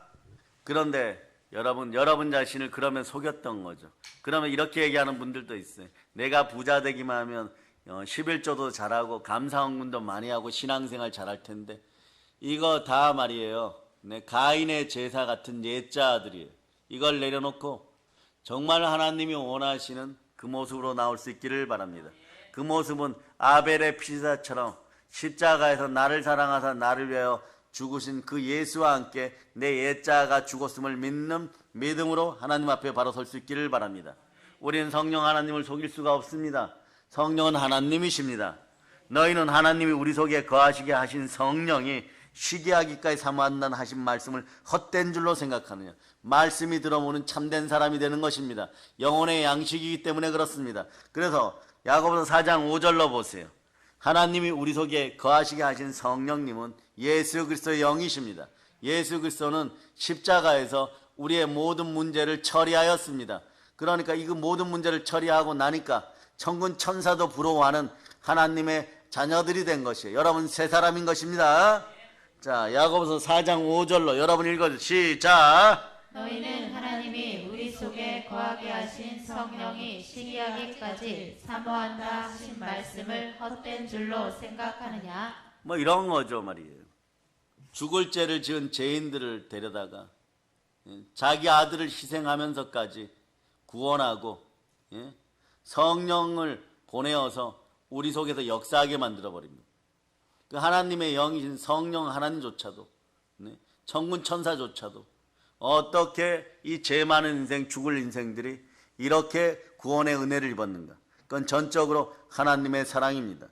그런데 여러분 자신을 그러면 속였던 거죠. 그러면 이렇게 얘기하는 분들도 있어요. 내가 부자 되기만 하면 11조도 잘하고 감사헌금도 많이 하고 신앙생활 잘할 텐데 이거 다 말이에요. 가인의 제사 같은 옛자들이에요. 이걸 내려놓고 정말 하나님이 원하시는 그 모습으로 나올 수 있기를 바랍니다. 그 모습은 아벨의 피사처럼 십자가에서 나를 사랑하사 나를 위하여 죽으신 그 예수와 함께 내 옛자가 죽었음을 믿는 믿음으로 하나님 앞에 바로 설 수 있기를 바랍니다. 우리는 성령 하나님을 속일 수가 없습니다. 성령은 하나님이십니다. 너희는 하나님이 우리 속에 거하시게 하신 성령이 시기하기까지 삼았난 하신 말씀을 헛된 줄로 생각하느냐. 말씀이 들어오는 참된 사람이 되는 것입니다. 영혼의 양식이기 때문에 그렇습니다. 그래서 야고보서 4장 5절로 보세요. 하나님이 우리 속에 거하시게 하신 성령님은 예수 그리스도의 영이십니다. 예수 그리스도는 십자가에서 우리의 모든 문제를 처리하였습니다. 그러니까 이 모든 문제를 처리하고 나니까 천군 천사도 부러워하는 하나님의 자녀들이 된 것이에요. 여러분 새 사람인 것입니다. 자, 야고보서 4장 5절로 여러분 읽어주세요. 시작. 너희는 하나님이 우리 속에 거하게 하신 성령이 시기하기까지 사모한다 하신 말씀을 헛된 줄로 생각하느냐. 뭐 이런 거죠 말이에요. 죽을 죄를 지은 죄인들을 데려다가 자기 아들을 희생하면서까지 구원하고 성령을 보내어서 우리 속에서 역사하게 만들어버립니다. 그 하나님의 영이신 성령 하나님조차도 천군 천사조차도 어떻게 이 죄 많은 인생 죽을 인생들이 이렇게 구원의 은혜를 입었는가. 그건 전적으로 하나님의 사랑입니다.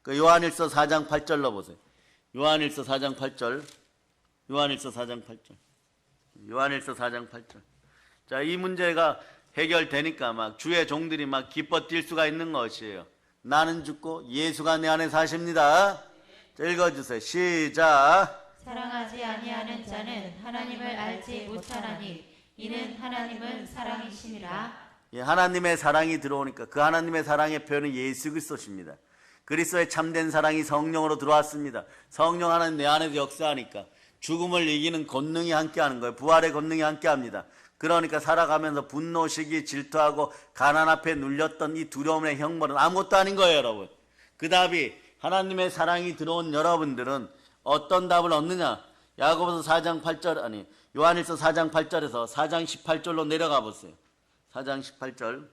그 요한일서 4장 8절로 보세요. 요한일서 4장 8절. 요한일서 4장 8절. 요한일서 4장 8절. 자, 이 문제가 해결되니까 막 주의 종들이 막 기뻐 뛸 수가 있는 것이에요. 나는 죽고 예수가 내 안에 사십니다. 자, 읽어주세요. 시작. 사랑하지 아니하는 자는 하나님을 알지 못하나니 이는 하나님은 사랑이심이라. 예, 하나님의 사랑이 들어오니까 그 하나님의 사랑의 표현은 예수 그리스도십니다. 그리스도의 참된 사랑이 성령으로 들어왔습니다. 성령 하나님 내 안에서 역사하니까 죽음을 이기는 권능이 함께하는 거예요. 부활의 권능이 함께합니다. 그러니까 살아가면서 분노, 시기, 질투하고 가난 앞에 눌렸던 이 두려움의 형벌은 아무것도 아닌 거예요, 여러분. 그 답이 하나님의 사랑이 들어온 여러분들은 어떤 답을 얻느냐? 야고보서 4장 8절 아니 요한일서 4장 8절에서 4장 18절로 내려가 보세요. 4장 18절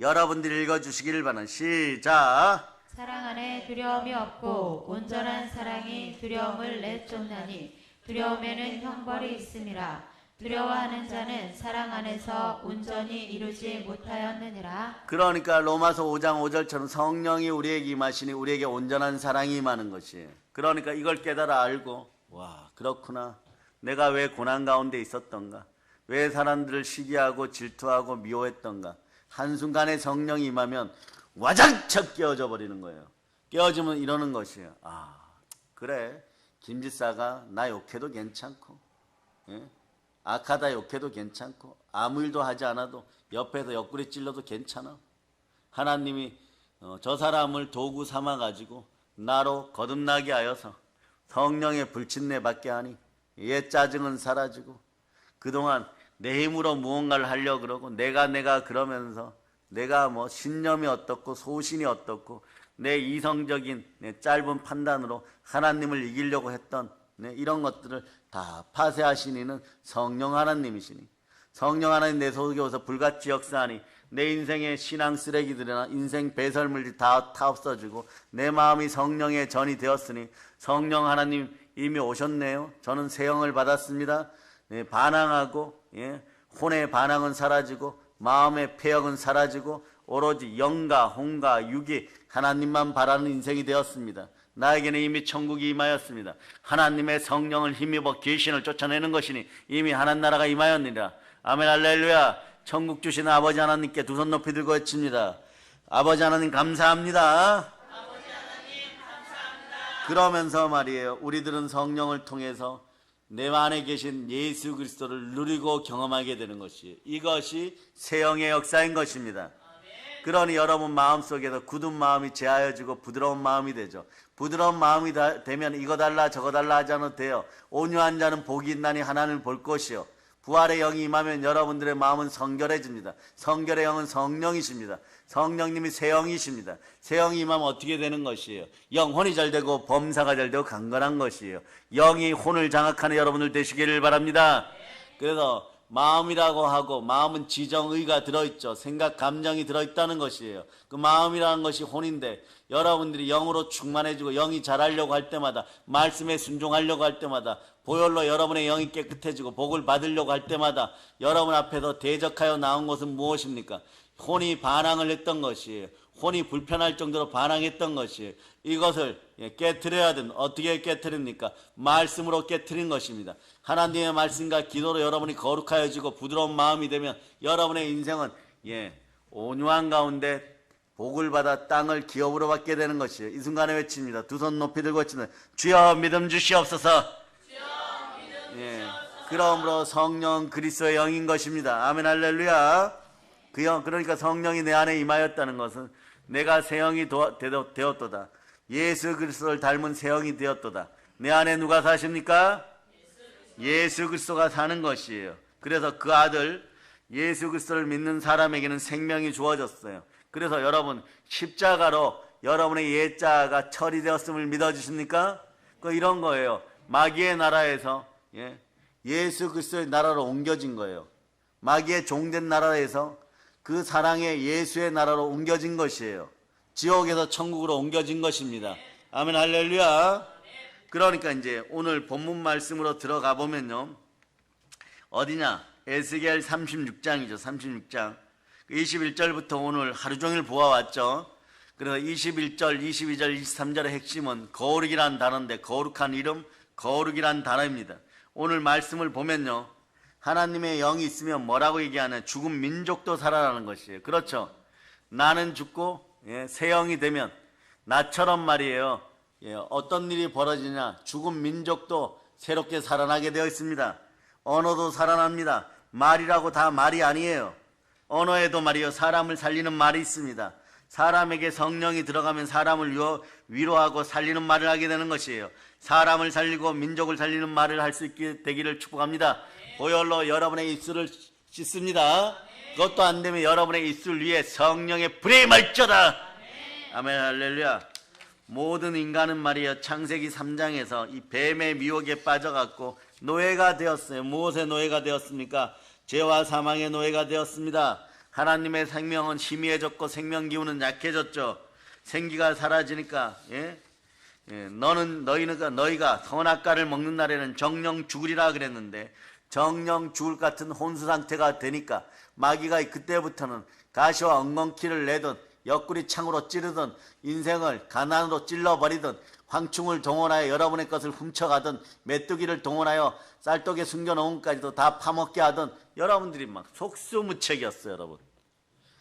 여러분들이 읽어주시기를 바랍니다. 시작. 사랑 안에 두려움이 없고 온전한 사랑이 두려움을 내쫓나니 두려움에는 형벌이 있음이라. 두려워하는 자는 사랑 안에서 온전히 이루지 못하였느니라. 그러니까 로마서 5장 5절처럼 성령이 우리에게 임하시니 우리에게 온전한 사랑이 임하는 것이에요. 그러니까 이걸 깨달아 알고 와 그렇구나. 내가 왜 고난 가운데 있었던가. 왜 사람들을 시기하고 질투하고 미워했던가. 한순간에 성령이 임하면 와장창 깨어져 버리는 거예요. 깨어지면 이러는 것이에요. 아 그래 김지사가 나 욕해도 괜찮고 악하다 욕해도 괜찮고 아무 일도 하지 않아도 옆에서 옆구리 찔러도 괜찮아. 하나님이 저 사람을 도구 삼아가지고 나로 거듭나게 하여서 성령의 불친내 받게 하니 옛 짜증은 사라지고 그동안 내 힘으로 무언가를 하려고 그러고 내가 그러면서 내가 뭐 신념이 어떻고 소신이 어떻고 내 이성적인 내 짧은 판단으로 하나님을 이기려고 했던 이런 것들을 다 파쇄하시니는 성령 하나님이시니 성령 하나님 내 속에 오서 불같이 역사하니 내 인생의 신앙 쓰레기들이나 인생 배설물들이 다 없어지고 내 마음이 성령의 전이 되었으니 성령 하나님 이미 오셨네요. 저는 새 영을 받았습니다. 반항하고 혼의 반항은 사라지고 마음의 폐역은 사라지고 오로지 영과 혼과 육이 하나님만 바라는 인생이 되었습니다. 나에게는 이미 천국이 임하였습니다. 하나님의 성령을 힘입어 귀신을 쫓아내는 것이니 이미 하나님 나라가 임하였느니라. 아멘 할렐루야. 천국 주신 아버지 하나님께 두 손 높이 들고 외칩니다. 아버지 하나님 감사합니다. 아버지 하나님 감사합니다. 그러면서 말이에요. 우리들은 성령을 통해서 내 안에 계신 예수 그리스도를 누리고 경험하게 되는 것이에요. 이것이 새 영의 역사인 것입니다. 그러니 여러분 마음속에서 굳은 마음이 제하여지고 부드러운 마음이 되죠. 부드러운 마음이 되면 이거 달라 저거 달라 하지 않아도 돼요. 온유한 자는 복이 있나니 하나님을 볼 것이요 부활의 영이 임하면 여러분들의 마음은 성결해집니다. 성결의 영은 성령이십니다. 성령님이 새 영이십니다. 새 영이 임하면 어떻게 되는 것이에요? 영혼이 잘 되고 범사가 잘 되고 강건한 것이에요. 영이 혼을 장악하는 여러분들 되시기를 바랍니다. 그래서 마음이라고 하고, 마음은 지정의가 들어있죠. 생각, 감정이 들어있다는 것이에요. 그 마음이라는 것이 혼인데, 여러분들이 영으로 충만해지고 영이 잘하려고 할 때마다, 말씀에 순종하려고 할 때마다, 보혈로 여러분의 영이 깨끗해지고 복을 받으려고 할 때마다 여러분 앞에서 대적하여 나온 것은 무엇입니까? 혼이 반항을 했던 것이에요. 혼이 불편할 정도로 반항했던 것이에요. 이것을 깨트려야 된다. 어떻게 깨트립니까? 말씀으로 깨트린 것입니다. 하나님의 말씀과 기도로 여러분이 거룩하여지고 부드러운 마음이 되면 여러분의 인생은 온유한 가운데 복을 받아 땅을 기업으로 받게 되는 것이에요. 이 순간에 외칩니다. 두 손 높이 들고 외치는 주여 믿음 주시옵소서. 그러므로 성령 그리스도의 영인 것입니다. 아멘 할렐루야. 그 영, 그러니까 성령이 내 안에 임하였다는 것은 내가 새 영이 되었도다. 예수 그리스도를 닮은 새 영이 되었도다. 내 안에 누가 사십니까? 예수 그리스도가 사는 것이에요. 그래서 그 아들 예수 그리스도를 믿는 사람에게는 생명이 주어졌어요. 그래서 여러분 십자가로 여러분의 옛자가 처리되었음을 믿어주십니까? 이런 거예요. 마귀의 나라에서 예수 그리스도의 나라로 옮겨진 거예요. 마귀의 종된 나라에서 그 사랑의 예수의 나라로 옮겨진 것이에요. 지옥에서 천국으로 옮겨진 것입니다. 아멘 할렐루야. 그러니까 이제 오늘 본문 말씀으로 들어가 보면요. 어디냐? 에스겔 36장이죠. 36장. 21절부터 오늘 하루 종일 보아왔죠. 그래서 21절, 22절, 23절의 핵심은 거룩이란 단어인데, 거룩한 이름, 거룩이란 단어입니다. 오늘 말씀을 보면요. 하나님의 영이 있으면 뭐라고 얘기하냐? 죽은 민족도 살아나는 것이에요. 그렇죠? 나는 죽고 새 영이 되면 나처럼 말이에요. 어떤 일이 벌어지냐? 죽은 민족도 새롭게 살아나게 되어 있습니다. 언어도 살아납니다. 말이라고 다 말이 아니에요. 언어에도 말이요, 사람을 살리는 말이 있습니다. 사람에게 성령이 들어가면 사람을 위로하고 살리는 말을 하게 되는 것이에요. 사람을 살리고 민족을 살리는 말을 할 수 있게 되기를 축복합니다. 보혈로 여러분의 입술을 씻습니다. 그것도 안 되면 여러분의 입술 위에 성령의 불이 말쩌다. 아멘 할렐루야. 모든 인간은 말이요, 창세기 3장에서 이 뱀의 미혹에 빠져갖고 노예가 되었어요. 무엇의 노예가 되었습니까? 죄와 사망의 노예가 되었습니다. 하나님의 생명은 희미해졌고 생명 기운은 약해졌죠. 생기가 사라지니까 너희가 선악과를 먹는 날에는 정령 죽으리라 그랬는데, 정령 죽을 같은 혼수 상태가 되니까 마귀가 그때부터는 가시와 엉겅퀴를 내든 옆구리 창으로 찌르든 인생을 가난으로 찔러버리든 황충을 동원하여 여러분의 것을 훔쳐가든 메뚜기를 동원하여 쌀독에 숨겨놓은 것까지도 다 파먹게 하든 여러분들이 막 속수무책이었어요. 여러분.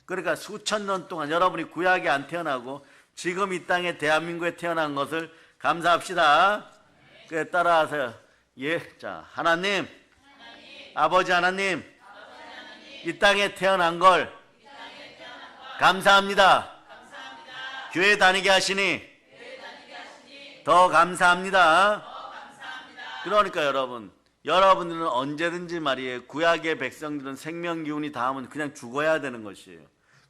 그러니까 수천 년 동안 여러분이 구약에 안 태어나고 지금 이 땅에 대한민국에 태어난 것을 감사합시다. 그래 따라하세요. 자, 하나님, 아버지 하나님, 이 땅에 태어난 걸 감사합니다. 교회 다니게 하시니 더 감사합니다. 그러니까 여러분들은 언제든지 말이에요, 구약의 백성들은 생명 기운이 닿으면 그냥 죽어야 되는 것이에요.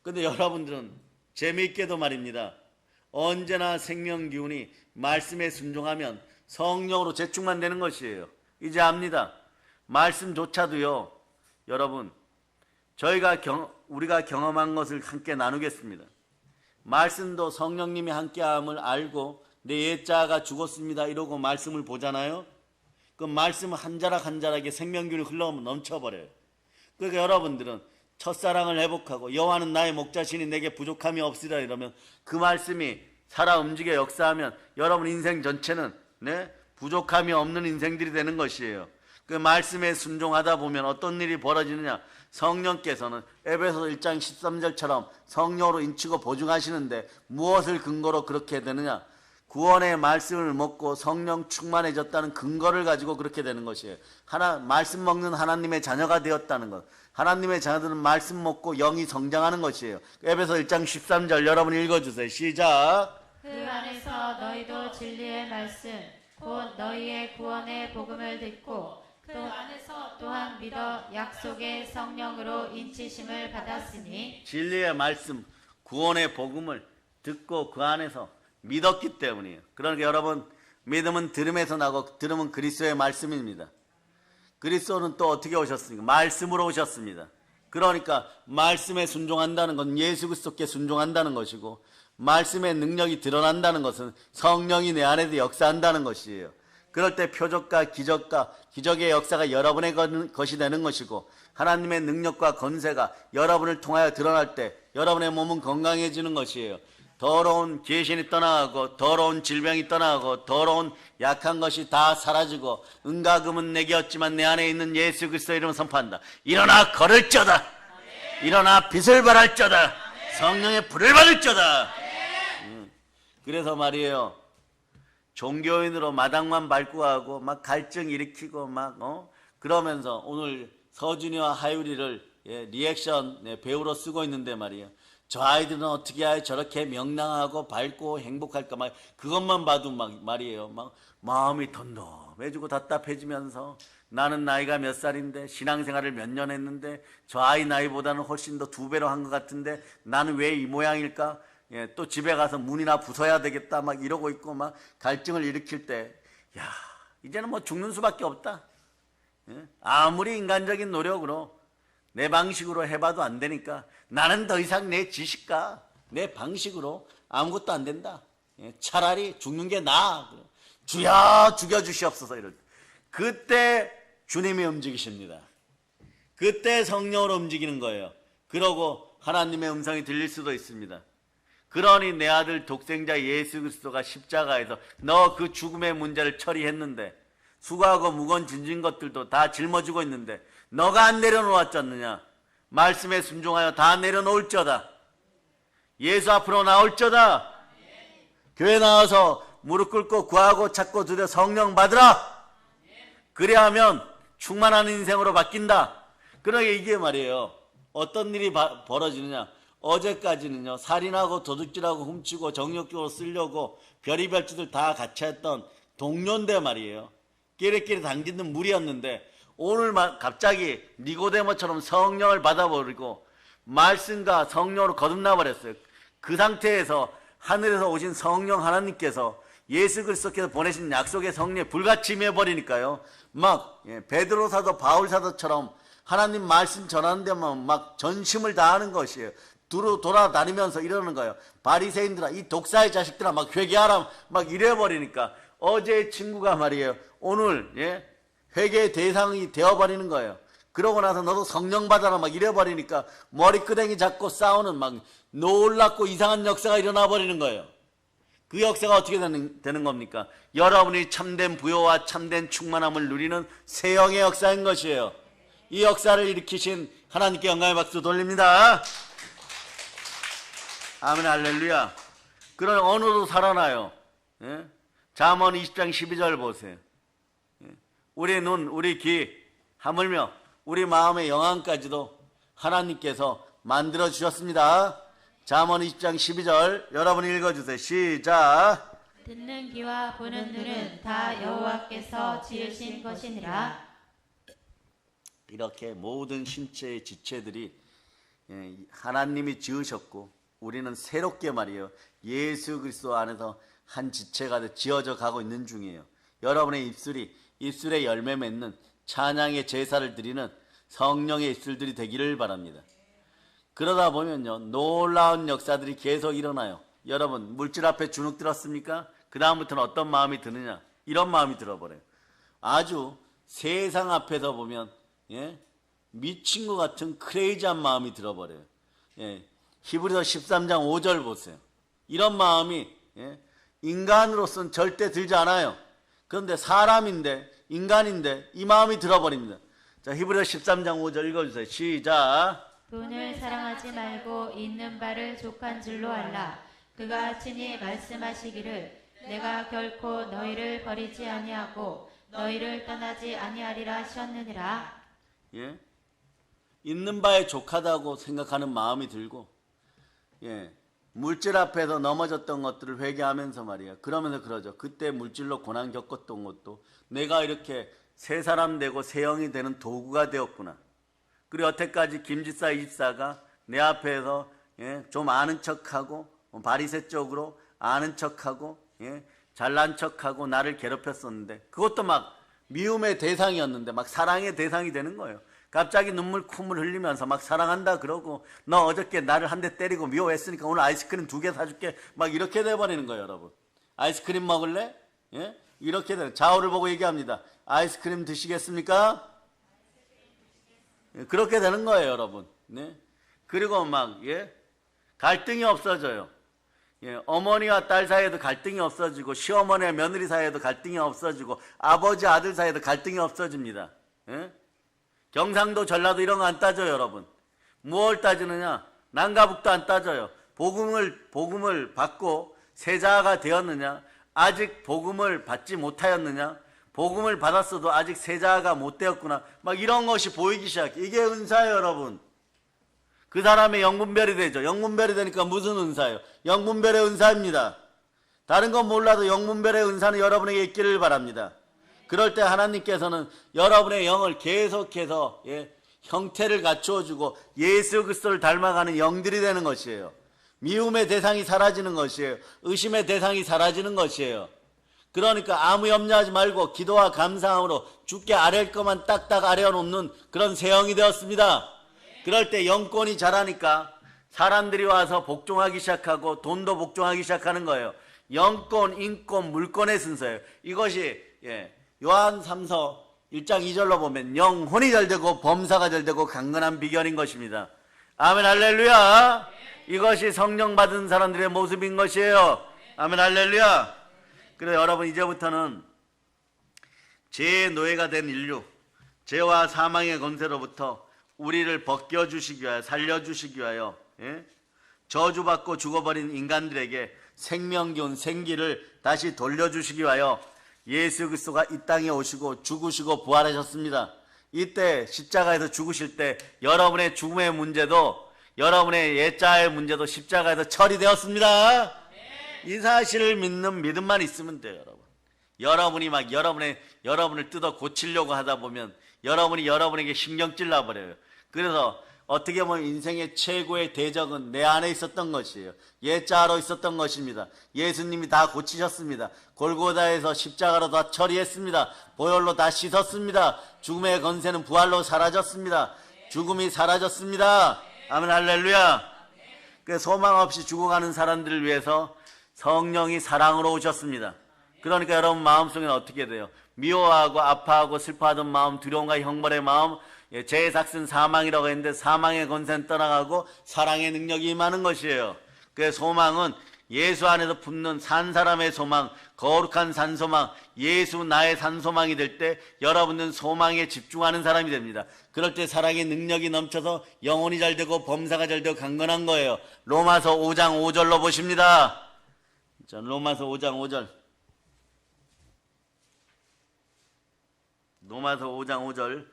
근데 여러분들은 재미있게도 말입니다, 언제나 생명 기운이 말씀에 순종하면 성령으로 재충만 되는 것이에요. 이제 압니다. 말씀조차도요, 여러분, 우리가 경험한 것을 함께 나누겠습니다. 말씀도 성령님이 함께함을 알고 내 옛자가 죽었습니다 이러고 말씀을 보잖아요. 그 말씀 한 자락 한 자락에 생명균이 흘러오면 넘쳐버려요. 그러니까 여러분들은 첫사랑을 회복하고 여호와는 나의 목자시니 내게 부족함이 없으리라 이러면 그 말씀이 살아 움직여 역사하면 여러분 인생 전체는 부족함이 없는 인생들이 되는 것이에요. 그 말씀에 순종하다 보면 어떤 일이 벌어지느냐? 성령께서는 에베소 1장 13절처럼 성령으로 인치고 보증하시는데 무엇을 근거로 그렇게 되느냐? 구원의 말씀을 먹고 성령 충만해졌다는 근거를 가지고 그렇게 되는 것이에요. 말씀 먹는 하나님의 자녀가 되었다는 것. 하나님의 자녀들은 말씀 먹고 영이 성장하는 것이에요. 에베소 1장 13절 여러분 읽어주세요. 시작. 그 안에서 너희도 진리의 말씀 곧 너희의 구원의 복음을 듣고 그 그 안에서 또한 믿어 약속의 성령으로 인치심을 받았으니 진리의 말씀, 구원의 복음을 듣고 그 안에서 믿었기 때문이에요. 그러니까 여러분, 믿음은 들음에서 나고 들음은 그리스도의 말씀입니다. 그리스도는 또 어떻게 오셨습니까? 말씀으로 오셨습니다. 그러니까 말씀에 순종한다는 건 예수 그리스도께 순종한다는 것이고, 말씀의 능력이 드러난다는 것은 성령이 내 안에도 역사한다는 것이에요. 그럴 때 표적과 기적의 역사가 여러분의 것이 되는 것이고, 하나님의 능력과 권세가 여러분을 통하여 드러날 때 여러분의 몸은 건강해지는 것이에요. 더러운 귀신이 떠나가고, 더러운 질병이 떠나가고, 더러운 약한 것이 다 사라지고, 은과 금은 내게 없지만 내 안에 있는 예수 그리스도 이름을 선포한다. 일어나 걸을저다. 일어나 빛을 발할저다. 성령의 불을 받을저다. 그래서 말이에요, 종교인으로 마당만 밟고 가고 막 갈증 일으키고 막 그러면서 오늘 서준이와 하율이를 리액션 배우로 쓰고 있는데 말이에요, 저 아이들은 어떻게 해야 저렇게 명랑하고 밝고 행복할까, 막 그것만 봐도 막 말이에요, 막 마음이 던덤해지고 답답해지면서, 나는 나이가 몇 살인데 신앙생활을 몇 년 했는데 저 아이 나이보다는 훨씬 더 2배로 한 것 같은데 나는 왜 이 모양일까? 또 집에 가서 문이나 부숴야 되겠다 막 이러고 있고 막 갈증을 일으킬 때, 야, 이제는 뭐 죽는 수밖에 없다. 아무리 인간적인 노력으로 내 방식으로 해봐도 안 되니까 나는 더 이상 내 지식과 내 방식으로 아무것도 안 된다. 차라리 죽는 게 나아. 주여 죽여주시옵소서. 이럴 때, 그때 주님이 움직이십니다. 그때 성령으로 움직이는 거예요. 그러고 하나님의 음성이 들릴 수도 있습니다. 그러니 내 아들 독생자 예수 그리스도가 십자가에서 너 그 죽음의 문제를 처리했는데, 수고하고 무거운 짐진 것들도 다 짊어지고 있는데 너가 안 내려놓았지 않느냐? 말씀에 순종하여 다 내려놓을저다. 예수 앞으로 나올저다. 교회 나와서 무릎 꿇고 구하고 찾고 드려 성령 받으라. 그래야 하면 충만한 인생으로 바뀐다. 그러니까 이게 말이에요, 어떤 일이 벌어지느냐? 어제까지는요, 살인하고 도둑질하고 훔치고 정욕적으로 쓰려고 별의별 짓을 다 같이 했던 동료인데 말이에요, 끼리끼리 당기는 무리였는데, 오늘 갑자기 니고데모처럼 성령을 받아버리고 말씀과 성령으로 거듭나 버렸어요. 그 상태에서 하늘에서 오신 성령 하나님께서 예수 그리스도께서 보내신 약속의 성령에 불같이 임해버리니까요, 막 베드로 사도 바울 사도처럼 하나님 말씀 전하는 데만 막 전심을 다하는 것이에요. 두루 돌아다니면서 이러는 거예요. 바리새인들아, 이 독사의 자식들아, 막 회개하라 막 이래버리니까 어제 친구가 말이에요, 오늘 회개의 대상이 되어버리는 거예요. 그러고 나서 너도 성령 받아라 막 이래버리니까 머리끄댕이 잡고 싸우는 막 놀랍고 이상한 역사가 일어나 버리는 거예요. 그 역사가 어떻게 되는 겁니까? 여러분이 참된 부요와 참된 충만함을 누리는 새 영의 역사인 것이에요. 이 역사를 일으키신 하나님께 영광의 박수 돌립니다. 아멘, 할렐루야. 그런 언어도 살아나요. 잠언 20장 12절 보세요. 우리 눈, 우리 귀, 하물며 우리 마음의 영안까지도 하나님께서 만들어 주셨습니다. 잠언 20장 12절 여러분 읽어주세요. 시작. 듣는 귀와 보는 눈은 다 여호와께서 지으신 것이니라. 이렇게 모든 신체의 지체들이 하나님이 지으셨고, 우리는 새롭게 말이에요, 예수 그리스도 안에서 한 지체가 지어져 가고 있는 중이에요. 여러분의 입술에 열매 맺는 찬양의 제사를 드리는 성령의 입술들이 되기를 바랍니다. 그러다 보면요, 놀라운 역사들이 계속 일어나요. 여러분, 물질 앞에 주눅 들었습니까? 그 다음부터는 어떤 마음이 드느냐? 이런 마음이 들어버려요. 아주 세상 앞에서 보면 미친 것 같은 크레이지한 마음이 들어버려요. 히브리서 13장 5절 보세요. 이런 마음이 인간으로서는 절대 들지 않아요. 그런데 사람인데, 인간인데 이 마음이 들어버립니다. 자, 히브리서 13장 5절 읽어주세요. 시작. 돈을 사랑하지 말고 있는 바를 족한 줄로 알라. 그가 친히 말씀하시기를 내가 결코 너희를 버리지 아니하고 너희를 떠나지 아니하리라 하셨느니라. 있는 바에 족하다고 생각하는 마음이 들고, 물질 앞에서 넘어졌던 것들을 회개하면서 말이야, 그러면서 그러죠. 그때 물질로 고난 겪었던 것도 내가 이렇게 새 사람 되고 새 영이 되는 도구가 되었구나. 그리고 여태까지 김지사 이집사가 내 앞에서 좀 아는 척하고 바리새적으로 아는 척하고 잘난 척하고 나를 괴롭혔었는데 그것도 막 미움의 대상이었는데 막 사랑의 대상이 되는 거예요. 갑자기 눈물 콧물 흘리면서 막 사랑한다 그러고 너 어저께 나를 한 대 때리고 미워했으니까 오늘 아이스크림 2개 사줄게 막 이렇게 돼버리는 거예요. 여러분 아이스크림 먹을래? 이렇게 되는 좌우를 보고 얘기합니다. 아이스크림 드시겠습니까? 그렇게 되는 거예요. 여러분 그리고 막 갈등이 없어져요. 어머니와 딸 사이에도 갈등이 없어지고 시어머니와 며느리 사이에도 갈등이 없어지고 아버지 아들 사이에도 갈등이 없어집니다. 경상도 전라도 이런 거 안 따져요. 여러분 무엇을 따지느냐? 남과 북도 안 따져요. 복음을 받고 세자가 되었느냐? 아직 복음을 받지 못하였느냐? 복음을 받았어도 아직 세자가 못 되었구나. 막 이런 것이 보이기 시작해. 이게 은사예요. 여러분 그 사람의 영분별이 되죠. 영분별이 되니까 무슨 은사예요? 영분별의 은사입니다. 다른 건 몰라도 영분별의 은사는 여러분에게 있기를 바랍니다. 그럴 때 하나님께서는 여러분의 영을 계속해서 형태를 갖추어주고 예수 그리스도를 닮아가는 영들이 되는 것이에요. 미움의 대상이 사라지는 것이에요. 의심의 대상이 사라지는 것이에요. 그러니까 아무 염려하지 말고 기도와 감사함으로 주께 아랠 것만 딱딱 아뢰어놓는 그런 새 영이 되었습니다. 그럴 때 영권이 자라니까 사람들이 와서 복종하기 시작하고 돈도 복종하기 시작하는 거예요. 영권, 인권, 물권의 순서예요. 이것이 요한 3서 1장 2절로 보면 영혼이 잘되고 범사가 잘되고 강건한 비결인 것입니다. 아멘 할렐루야. 이것이 성령 받은 사람들의 모습인 것이에요. 아멘 할렐루야. 그래서 여러분 이제부터는 죄의 노예가 된 인류, 죄와 사망의 권세로부터 우리를 벗겨주시기 위하여 살려주시기 위하여 저주받고 죽어버린 인간들에게 생명 기운 생기를 다시 돌려주시기 위하여 예수 그리스도가 이 땅에 오시고 죽으시고 부활하셨습니다. 이때 십자가에서 죽으실 때 여러분의 죽음의 문제도 여러분의 옛자의 문제도 십자가에서 처리되었습니다. 이 사실을 믿는 믿음만 있으면 돼요. 여러분이 막 여러분을 뜯어 고치려고 하다 보면 여러분이 여러분에게 신경질 나버려요. 그래서 어떻게 보면 인생의 최고의 대적은 내 안에 있었던 것이에요. 옛자로 있었던 것입니다. 예수님이 다 고치셨습니다. 골고다에서 십자가로 다 처리했습니다. 보혈로 다 씻었습니다. 죽음의 권세는 부활로 사라졌습니다. 죽음이 사라졌습니다. 아멘 할렐루야. 그 소망 없이 죽어가는 사람들을 위해서 성령이 사랑으로 오셨습니다. 그러니까 여러분 마음속에는 어떻게 돼요? 미워하고 아파하고 슬퍼하던 마음, 두려움과 형벌의 마음, 죄의 삭슨 사망이라고 했는데 사망의 권세는 떠나가고 사랑의 능력이 임하는 것이에요. 그 소망은 예수 안에서 붙는 산 사람의 소망, 거룩한 산 소망, 예수 나의 산 소망이 될 때 여러분은 소망에 집중하는 사람이 됩니다. 그럴 때 사랑의 능력이 넘쳐서 영혼이 잘 되고 범사가 잘 되고 강건한 거예요. 로마서 5장 5절로 보십니다. 자, 로마서 5장 5절. 로마서 5장 5절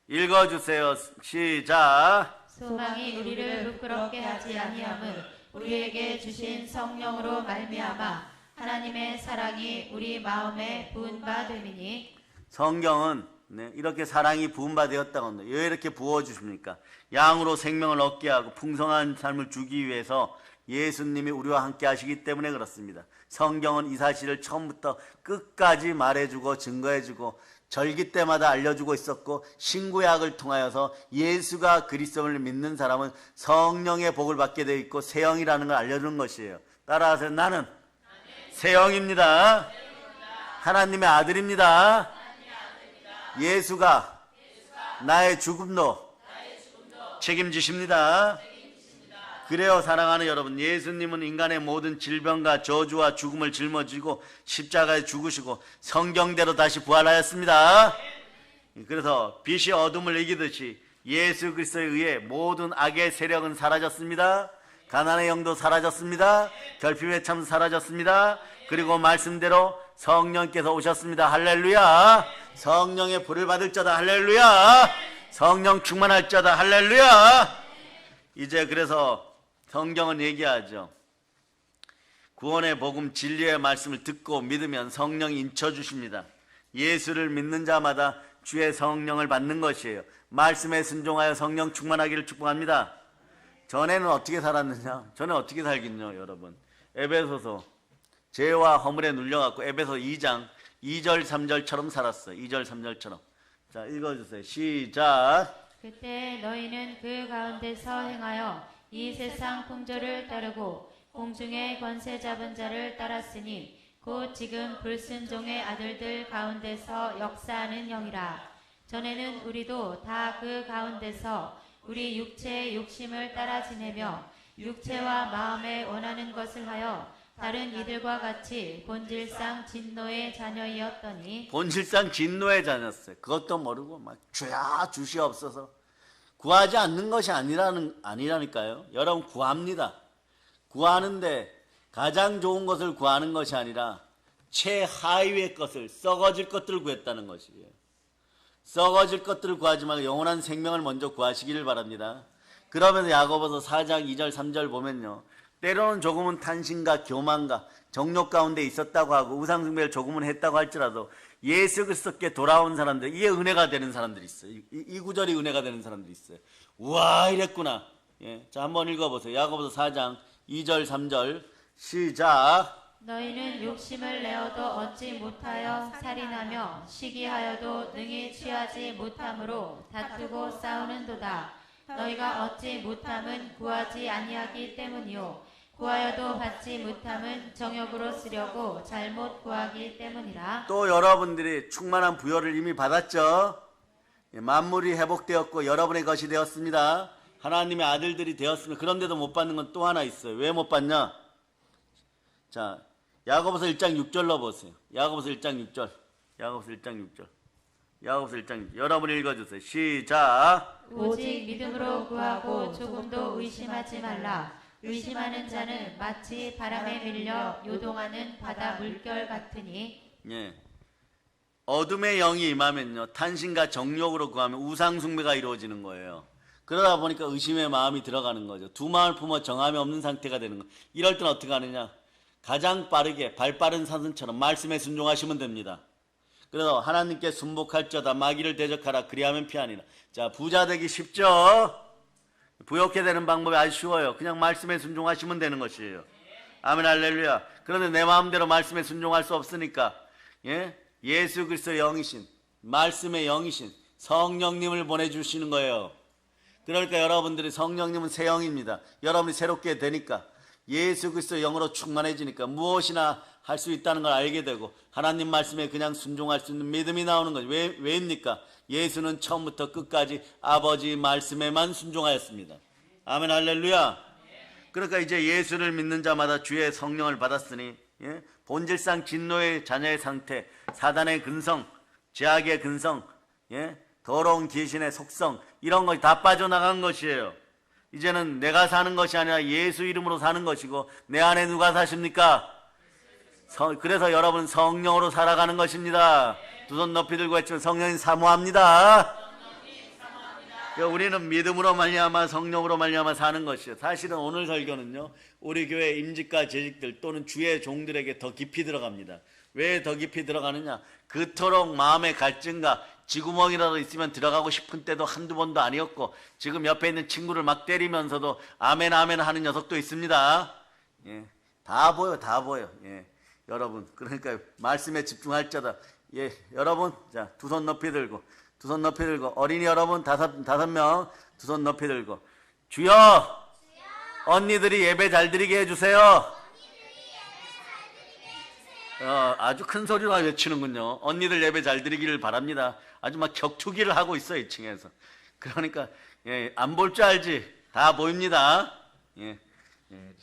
읽어주세요. 시작. 소망이 우리를 부끄럽게 하지 아니함은 우리에게 주신 성령으로 말미암아 하나님의 사랑이 우리 마음에 부은 바 됨이니. 성경은 이렇게 사랑이 부은 바 되었다고 합니다. 왜 이렇게 부어주십니까? 양으로 생명을 얻게 하고 풍성한 삶을 주기 위해서 예수님이 우리와 함께 하시기 때문에 그렇습니다. 성경은 이 사실을 처음부터 끝까지 말해주고 증거해주고 절기 때마다 알려주고 있었고 신구약을 통하여서 예수가 그리스도를 믿는 사람은 성령의 복을 받게 되어 있고 새 영이라는 걸 알려주는 것이에요. 따라하세요. 나는 새 영입니다. 하나님의 아들입니다. 예수가 나의 죽음도 책임지십니다. 그래요 사랑하는 여러분, 예수님은 인간의 모든 질병과 저주와 죽음을 짊어지고 십자가에 죽으시고 성경대로 다시 부활하였습니다. 그래서 빛이 어둠을 이기듯이 예수 그리스도에 의해 모든 악의 세력은 사라졌습니다. 가난의 영도 사라졌습니다. 결핍의 참 사라졌습니다. 그리고 말씀대로 성령께서 오셨습니다. 할렐루야. 성령의 불을 받을 자다. 할렐루야. 성령 충만할 자다. 할렐루야. 이제 그래서 성경은 얘기하죠. 구원의 복음 진리의 말씀을 듣고 믿으면 성령이 인쳐주십니다. 예수를 믿는 자마다 주의 성령을 받는 것이에요. 말씀에 순종하여 성령 충만하기를 축복합니다. 전에는 어떻게 살았느냐? 전에 어떻게 살긴요, 여러분? 에베소서 죄와 허물에 눌려갖고 에베소 2장 2절 3절처럼 살았어요. 2절 3절처럼. 자, 읽어주세요. 시작. 그때 너희는 그 가운데서 행하여 이 세상 풍조를 따르고 공중의 권세 잡은 자를 따랐으니 곧 지금 불순종의 아들들 가운데서 역사하는 영이라. 전에는 우리도 다 그 가운데서 우리 육체의 욕심을 따라 지내며 육체와 마음에 원하는 것을 하여 다른 이들과 같이 본질상 진노의 자녀이었더니 본질상 진노의 자녀였어요. 그것도 모르고 막 주야 주시옵소서. 구하지 않는 것이 아니라니까요. 여러분 구합니다. 구하는데 가장 좋은 것을 구하는 것이 아니라 최하위의 것을, 썩어질 것들을 구했다는 것이에요. 썩어질 것들을 구하지 말고 영원한 생명을 먼저 구하시기를 바랍니다. 그러면서 야고보서 4장 2절 3절 보면요, 때로는 조금은 탄신과 교만과 정욕 가운데 있었다고 하고 우상숭배를 조금은 했다고 할지라도 예수 그리스도께 돌아온 사람들, 이게 은혜가 되는 사람들이 있어요. 이 구절이 은혜가 되는 사람들이 있어요. 우와, 이랬구나. 예. 자, 한번 읽어보세요. 야고보서 4장 2절 3절 시작. 너희는 욕심을 내어도 얻지 못하여 살인하며 시기하여도 능히 취하지 못함으로 다투고 싸우는도다. 너희가 얻지 못함은 구하지 아니하기 때문이요 구하여도 받지 못함은 정욕으로 쓰려고 잘못 구하기 때문이라. 또 여러분들이 충만한 부여를 이미 받았죠. 예, 만물이 회복되었고 여러분의 것이 되었습니다. 하나님의 아들들이 되었으면, 그런데도 못 받는 건 또 하나 있어요. 왜 못 받냐? 자, 야고보서 1장 6절로 보세요. 야고보서 1장 6절. 야고보서 1장 6절. 야고보서 1장 6절. 여러분 읽어주세요. 시작. 오직 믿음으로 구하고 조금도 의심하지 말라. 의심하는 자는 마치 바람에 밀려 요동하는 바다 물결 같으니. 예. 어둠의 영이 임하면요, 탄신과 정욕으로 구하면 우상숭배가 이루어지는 거예요. 그러다 보니까 의심의 마음이 들어가는 거죠. 두 마음을 품어 정함이 없는 상태가 되는 거예요. 이럴 땐 어떻게 하느냐? 가장 빠르게 발빠른 사슴처럼 말씀에 순종하시면 됩니다. 그래서 하나님께 순복할지어다 마귀를 대적하라 그리하면 피하니라. 자, 부자 되기 쉽죠? 부욕해 되는 방법이 아주 쉬워요. 그냥 말씀에 순종하시면 되는 것이에요. 아멘, 할렐루야. 그런데 내 마음대로 말씀에 순종할 수 없으니까, 예? 예수 그리스도의 영이신, 말씀의 영이신 성령님을 보내주시는 거예요. 그러니까 여러분들이, 성령님은 새 영입니다. 여러분이 새롭게 되니까, 예수 그리스도의 영으로 충만해지니까 무엇이나 할 수 있다는 걸 알게 되고 하나님 말씀에 그냥 순종할 수 있는 믿음이 나오는 거죠. 왜입니까? 예수는 처음부터 끝까지 아버지 말씀에만 순종하였습니다. 아멘, 할렐루야. 그러니까 이제 예수를 믿는 자마다 주의 성령을 받았으니, 예? 본질상 진노의 자녀의 상태, 사단의 근성, 죄악의 근성, 예? 더러운 귀신의 속성, 이런 것이 다 빠져나간 것이에요. 이제는 내가 사는 것이 아니라 예수 이름으로 사는 것이고, 내 안에 누가 사십니까? 그래서 여러분 성령으로 살아가는 것입니다. 두 손 높이 들고 외치면 성령님 사모합니다. 우리는 믿음으로 말미암아 성령으로 말미암아 사는 것이에요. 사실은 오늘 설교는요, 우리 교회 임직과 재직들 또는 주의 종들에게 더 깊이 들어갑니다. 왜 더 깊이 들어가느냐? 그토록 마음의 갈증과 쥐구멍이라도 있으면 들어가고 싶은 때도 한두 번도 아니었고, 지금 옆에 있는 친구를 막 때리면서도 아멘 아멘 하는 녀석도 있습니다. 예, 다 보여, 다 보여. 예, 여러분, 그러니까 말씀에 집중할자다. 예, 여러분, 자, 두 손 높이 들고, 두 손 높이 들고, 어린이 여러분 다섯 명 두 손 높이 들고, 주여, 언니들이 예배 잘 드리게 해주세요. 아주 큰 소리로 외치는군요. 언니들 예배 잘 드리기를 바랍니다. 아주 막 격투기를 하고 있어요, 2층에서. 그러니까, 예, 안 볼 줄 알지? 다 보입니다. 예, 예.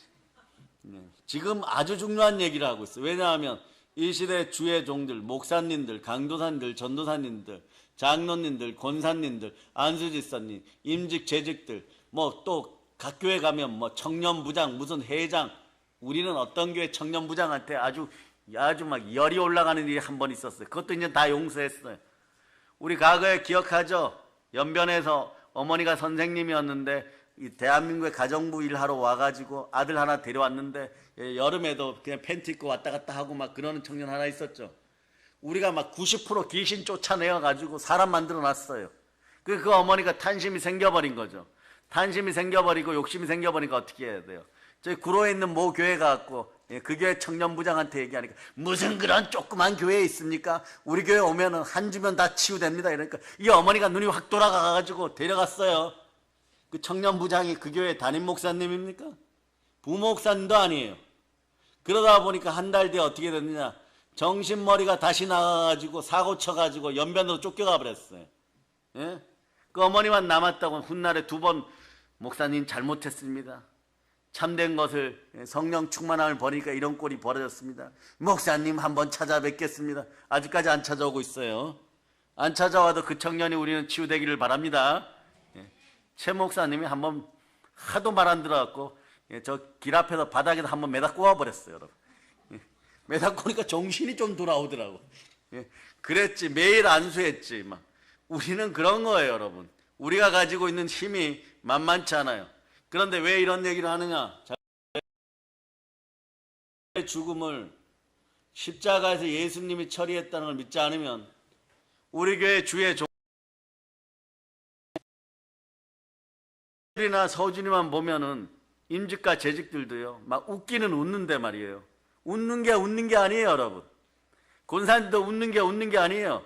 지금 아주 중요한 얘기를 하고 있어요. 왜냐하면 이 시대 주의 종들, 목사님들, 강도사님들, 전도사님들, 장로님들, 권사님들, 안수집사님, 임직, 재직들, 뭐 또 각 교회 가면 뭐 청년부장, 무슨 회장, 우리는 어떤 교회 청년부장한테 아주 막 열이 올라가는 일이 한 번 있었어요. 그것도 이제 다 용서했어요. 우리 과거에 기억하죠? 연변에서 어머니가 선생님이었는데 이 대한민국의 가정부 일하러 와가지고 아들 하나 데려왔는데, 여름에도 그냥 팬티 입고 왔다 갔다 하고 막 그러는 청년 하나 있었죠. 우리가 막 90% 귀신 쫓아내어 가지고 사람 만들어 놨어요. 그 어머니가 탄심이 생겨버린 거죠. 탄심이 생겨버리고 욕심이 생겨버리니까 어떻게 해야 돼요? 저희 구로에 있는 모 교회 가갖고 그 교회 청년부장한테 얘기하니까 무슨 그런 조그만 교회에 있습니까? 우리 교회 오면은 한 주면 다 치유됩니다. 이러니까 이 어머니가 눈이 확 돌아가가지고 데려갔어요. 그 청년부장이 그 교회 담임 목사님입니까? 부목사님도 아니에요. 그러다 보니까 한 달 뒤에 어떻게 됐느냐? 정신머리가 다시 나가가지고 사고 쳐가지고 연변으로 쫓겨가 버렸어요. 예? 그 어머니만 남았다고 훗날에 2번 목사님 잘못했습니다. 참된 것을 성령 충만함을 버리니까 이런 꼴이 벌어졌습니다. 목사님 한번 찾아뵙겠습니다. 아직까지 안 찾아오고 있어요. 안 찾아와도 그 청년이 우리는 치유되기를 바랍니다. 최 목사님이 한번 하도 말 안 들어갖고 저 길 앞에서 바닥에서 한번 매다 꽂아버렸어요. 여러분. 매다 꽂으니까 정신이 좀 돌아오더라고. 그랬지 매일 안수했지 막. 우리는 그런 거예요, 여러분. 우리가 가지고 있는 힘이 만만치 않아요. 그런데 왜 이런 얘기를 하느냐? 죽음을 십자가에서 예수님이 처리했다는 걸 믿지 않으면 우리 교회 주의 종들이나 서준이만 보면은 임직과 재직들도요 막 웃기는 웃는데 말이에요. 웃는 게 아니에요, 여러분. 권사님도 웃는 게 아니에요.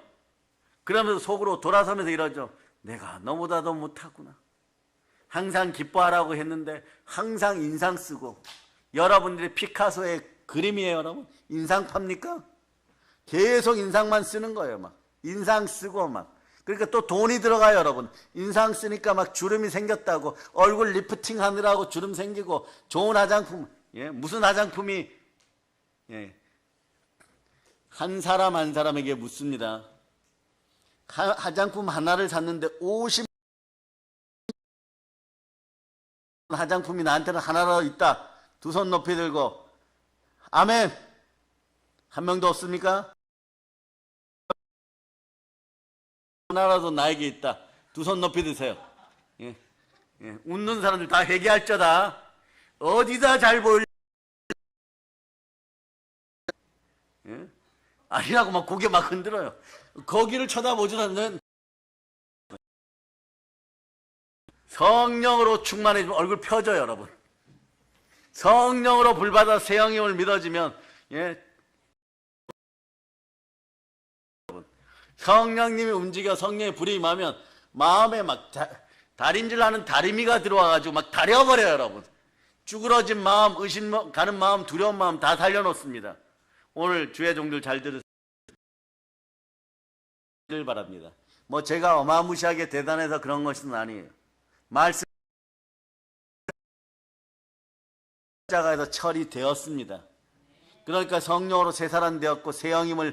그러면서 속으로 돌아서면서 이러죠. 내가 너보다 더 못하구나. 항상 기뻐하라고 했는데 항상 인상 쓰고. 여러분들이 피카소의 그림이에요, 여러분. 인상 팝니까? 계속 인상만 쓰는 거예요, 막. 인상 쓰고 막. 그러니까 또 돈이 들어가요, 여러분. 인상 쓰니까 막 주름이 생겼다고. 얼굴 리프팅 하느라고 주름 생기고. 좋은 화장품. 예? 무슨 화장품이 한 사람 한 사람에게 묻습니다. 화장품 하나를 샀는데 50 화장품이 나한테는 하나라도 있다. 2손 높이 들고 아멘. 한 명도 없습니까? 하나라도 나에게 있다. 2손 높이 드세요. 예. 웃는 사람들 다 회개할저다. 어디다 잘 보일 아니라고 막 고개 막 흔들어요. 거기를 쳐다보지 않는 성령으로 충만해지면 얼굴 펴져요, 여러분. 성령으로 불받아 새 영임을 믿어지면 성령님이 움직여 성령의 불이 임하면 마음에 막 다림질하는 다리미가 들어와가지고 막 다려버려요, 여러분. 쭈그러진 마음, 의심 가는 마음, 두려운 마음 다 살려놓습니다. 오늘 주의 종들 잘 들으시길 바랍니다. 뭐 제가 어마무시하게 대단해서 그런 것은 아니에요. 말씀 십자가에서 처리되었습니다. 그러니까 성령으로 새 사람 되었고 새 영임을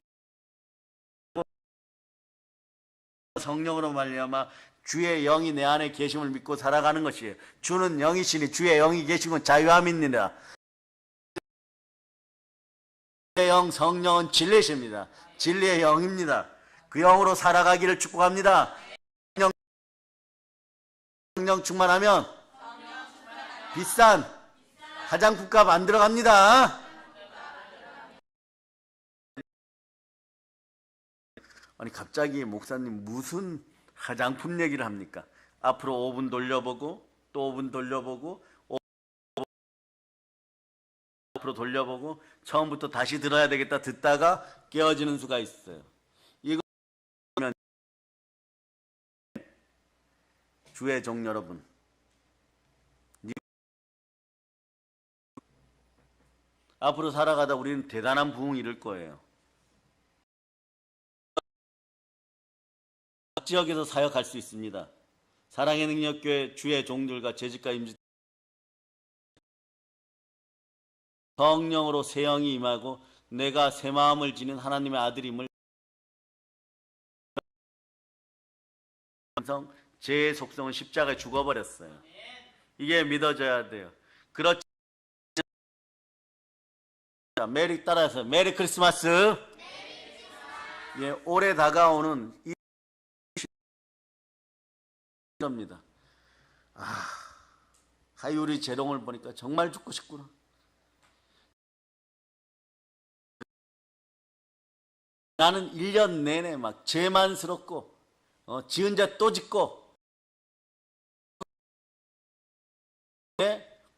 성령으로 말미암아 주의 영이 내 안에 계심을 믿고 살아가는 것이에요. 주는 영이시니 주의 영이 계신 건 자유함입니다. 주의 영 성령은 진리십니다. 진리의 영입니다. 그 영으로 살아가기를 축복합니다. 성령 충만하면 비싼 화장품 값 안 들어갑니다. 아니 갑자기 목사님 무슨 화장품 얘기를 합니까? 앞으로 5분 돌려보고 또 5분 돌려보고 앞으로 돌려보고 처음부터 다시 들어야 되겠다 듣다가 깨어지는 수가 있어요. 이거 주의 종 여러분, 앞으로 살아가다 우리는 대단한 부흥을 이룰 거예요. 각 지역에서 사역할 수 있습니다. 사랑의 능력교회 주의 종들과 재직과 임직 성령으로 새 영이 임하고 내가 새 마음을 지닌 하나님의 아들임을 제 속성은 십자가에 죽어버렸어요. 이게 믿어져야 돼요. 그렇지. 메리 따라서 메리 크리스마스. 예, 올해 다가오는 이 입니다. 하유리 재롱을 보니까 정말 죽고 싶구나. 나는 1년 내내 막 죄만스럽고 지은 죄 또 짓고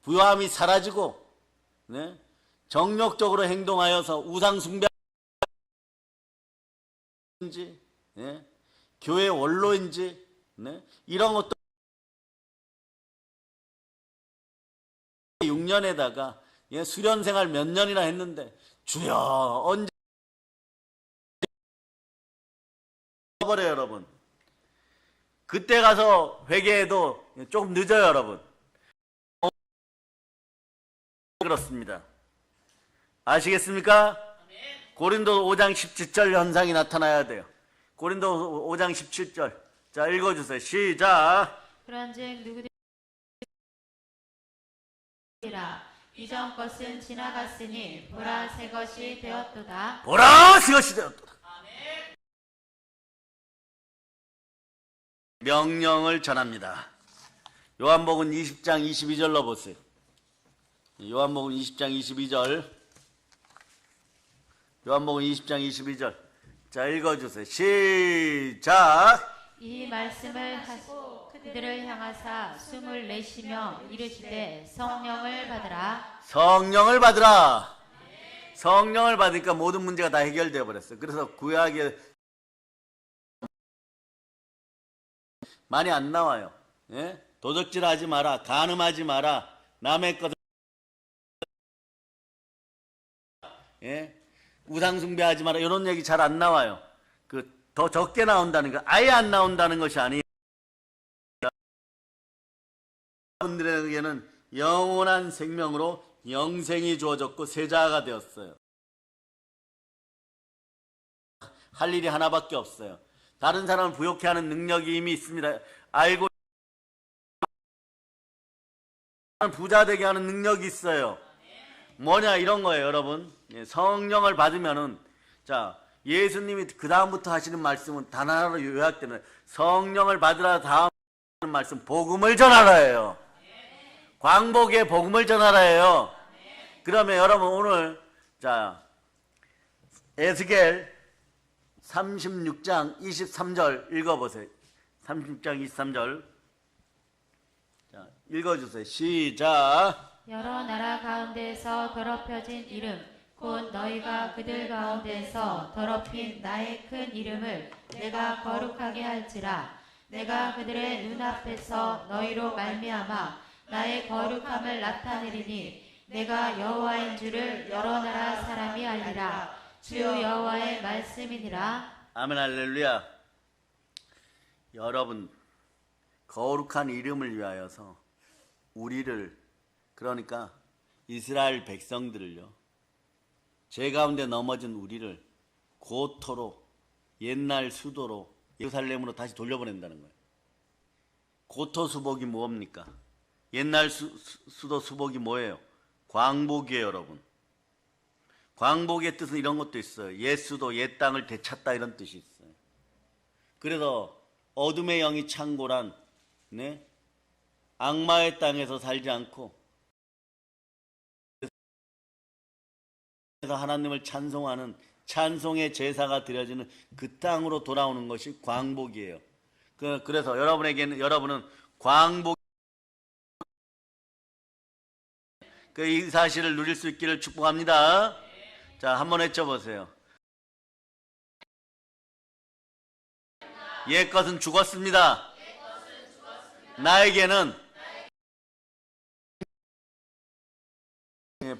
부요함이 사라지고 정욕적으로 행동하여서 우상 숭배인지 교회 원로인지 이런 것도 6년에다가 수련 생활 몇 년이나 했는데 주여 언제 버려요 여러분. 그때 가서 회개해도 조금 늦어요 여러분. 그렇습니다. 아시겠습니까? 고린도 5장 17절 현상이 나타나야 돼요. 고린도 5장 17절. 자, 읽어주세요. 시작. 그런즉 누구든지 이전 것은 지나갔으니 보라 새 것이 되었도다. 보라 새 것이 되었도다. 명령을 전합니다. 요한복음 20장 22절로 보세요. 요한복음 20장 22절. 요한복음 20장 22절. 자, 읽어주세요. 시작. 이 말씀을 하시고 그들을 향하사 숨을 내쉬며 이르시되 성령을 받으라. 성령을 받으라. 성령을 받으니까 모든 문제가 다 해결되어 버렸어요. 그래서 구약에 많이 안 나와요. 도적질하지 마라, 간음하지 마라, 남의 것을 우상숭배하지 마라 이런 얘기 잘 안 나와요. 더 적게 나온다는 거, 아예 안 나온다는 것이 아니에요. 여러분들에게는 영원한 생명으로 영생이 주어졌고 세자가 되었어요. 할 일이 하나밖에 없어요. 다른 사람을 부욕해 하는 능력이 이미 있습니다. 알고 부자 되게 하는 능력이 있어요. 뭐냐 이런 거예요 여러분. 성령을 받으면은 자 예수님이 그 다음부터 하시는 말씀은 단 하나로 요약되는 성령을 받으라 다음 말씀 복음을 전하라예요. 광복의 복음을 전하라예요. 그러면 여러분 오늘 자 에스겔 36장 23절 읽어보세요. 36장 23절 자 읽어주세요. 시작. 여러 나라 가운데서 더럽혀진 이름 곧 너희가 그들 가운데서 더럽힌 나의 큰 이름을 내가 거룩하게 할지라. 내가 그들의 눈앞에서 너희로 말미암아 나의 거룩함을 나타내리니 내가 여호와인 줄을 여러 나라 사람이 알리라. 주 여호와의 말씀이니라. 아멘 할렐루야. 여러분 거룩한 이름을 위하여서 우리를 그러니까 이스라엘 백성들을요 죄 가운데 넘어진 우리를 고토로 옛날 수도로 예루살렘으로 다시 돌려보낸다는 거예요. 고토 수복이 뭡니까? 옛날 수도 수복이 뭐예요? 광복이에요 여러분. 광복의 뜻은 이런 것도 있어요. 옛 수도 옛 땅을 되찾다 이런 뜻이 있어요. 그래서 어둠의 영이 창궐한 악마의 땅에서 살지 않고 그래서 하나님을 찬송하는 찬송의 제사가 드려지는 그 땅으로 돌아오는 것이 광복이에요. 그래서 여러분은 광복 이 사실을 누릴 수 있기를 축복합니다. 자, 한번 외쳐보세요. 옛 것은 죽었습니다. 나에게는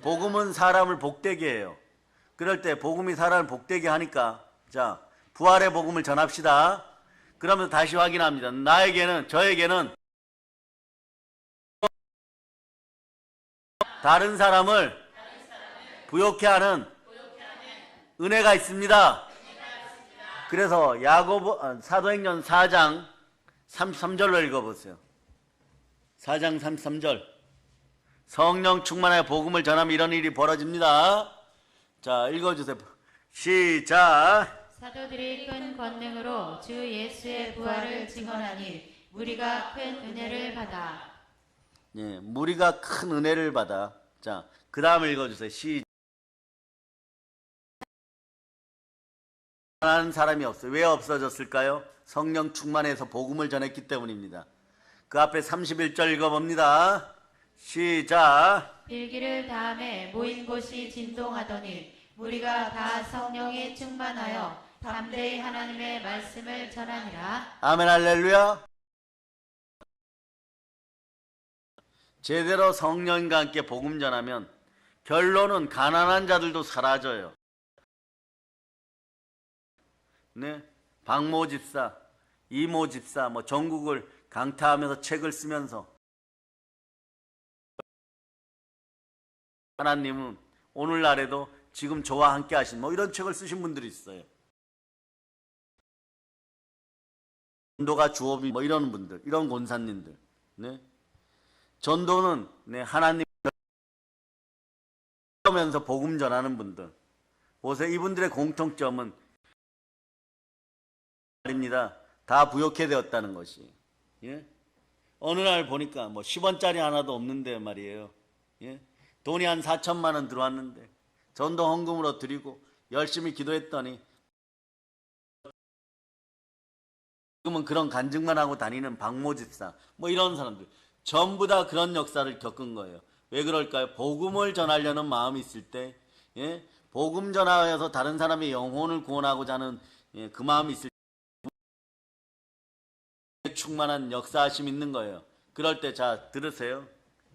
복음은 사람을 복되게 해요. 그럴 때 복음이 사람을 복되게 하니까 자 부활의 복음을 전합시다. 그러면 다시 확인합니다. 저에게는 다른 사람을 부욕해 하는 은혜가 있습니다. 그래서 사도행전 4장 33절로 읽어보세요. 4장 33절 성령 충만하여 복음을 전하면 이런 일이 벌어집니다. 자 읽어주세요. 시작. 사도들이 큰 권능으로 주 예수의 부활을 증언하니 무리가 큰 은혜를 받아. 예, 무리가 큰 은혜를 받아. 자, 그 다음을 읽어주세요. 시작. 하는 사람이 없어요. 왜 없어졌을까요? 성령 충만해서 복음을 전했기 때문입니다. 그 앞에 31절 읽어봅니다. 시작. 일기를 다음에 모인 곳이 진동하더니 무리가 다 성령에 충만하여 담대히 하나님의 말씀을 전하니라. 아멘 할렐루야. 제대로 성령과 함께 복음 전하면 결론은 가난한 자들도 사라져요. 네, 박모 집사, 이모 집사, 전국을 강타하면서 책을 쓰면서 하나님은 오늘날에도 지금 저와 함께 하신 이런 책을 쓰신 분들이 있어요. 전도가 주업이 이런 분들, 이런 권사님들. 네. 전도는 하나님 면서 복음 전하는 분들. 보세요. 이분들의 공통점은 말입니다. 다 부욕해 되었다는 것이. 예? 어느 날 보니까 10원짜리 하나도 없는데 말이에요. 예? 돈이 한 4천만 원 들어왔는데 전도 헌금으로 드리고 열심히 기도했더니 지금은 그런 간증만 하고 다니는 박모 집사 이런 사람들 전부 다 그런 역사를 겪은 거예요. 왜 그럴까요? 복음을 전하려는 마음이 있을 때 복음 전하여서 다른 사람의 영혼을 구원하고자 하는 그 마음이 있을 때 충만한 역사하심이 있는 거예요. 그럴 때 자 들으세요.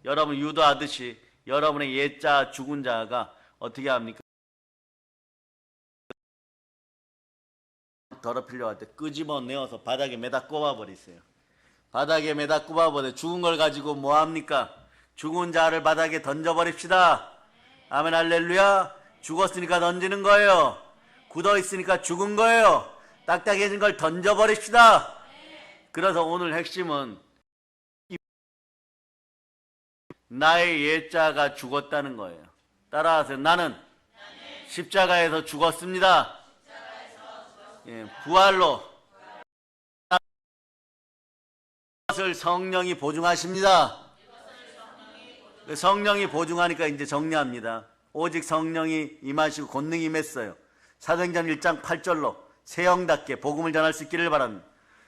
여러분 유도하듯이 여러분의 옛자 죽은 자가 어떻게 합니까? 더럽히려고 할 때 끄집어내어서 바닥에 매다 꼽아버리세요. 바닥에 매다 꼽아버려. 죽은 걸 가지고 뭐합니까? 죽은 자를 바닥에 던져버립시다. 아멘 할렐루야. 죽었으니까 던지는 거예요. 굳어있으니까 죽은 거예요. 딱딱해진 걸 던져버립시다. 그래서 오늘 핵심은 나의 옛자가 죽었다는 거예요. 따라하세요. 나는 십자가에서 죽었습니다. 부활로 이것을 성령이 보증하십니다. 성령이 보증하니까 이제 정리합니다. 오직 성령이 임하시고 권능이 임했어요. 사도행전 1장 8절로 세형답게 복음을 전할 수 있기를 바랍니다.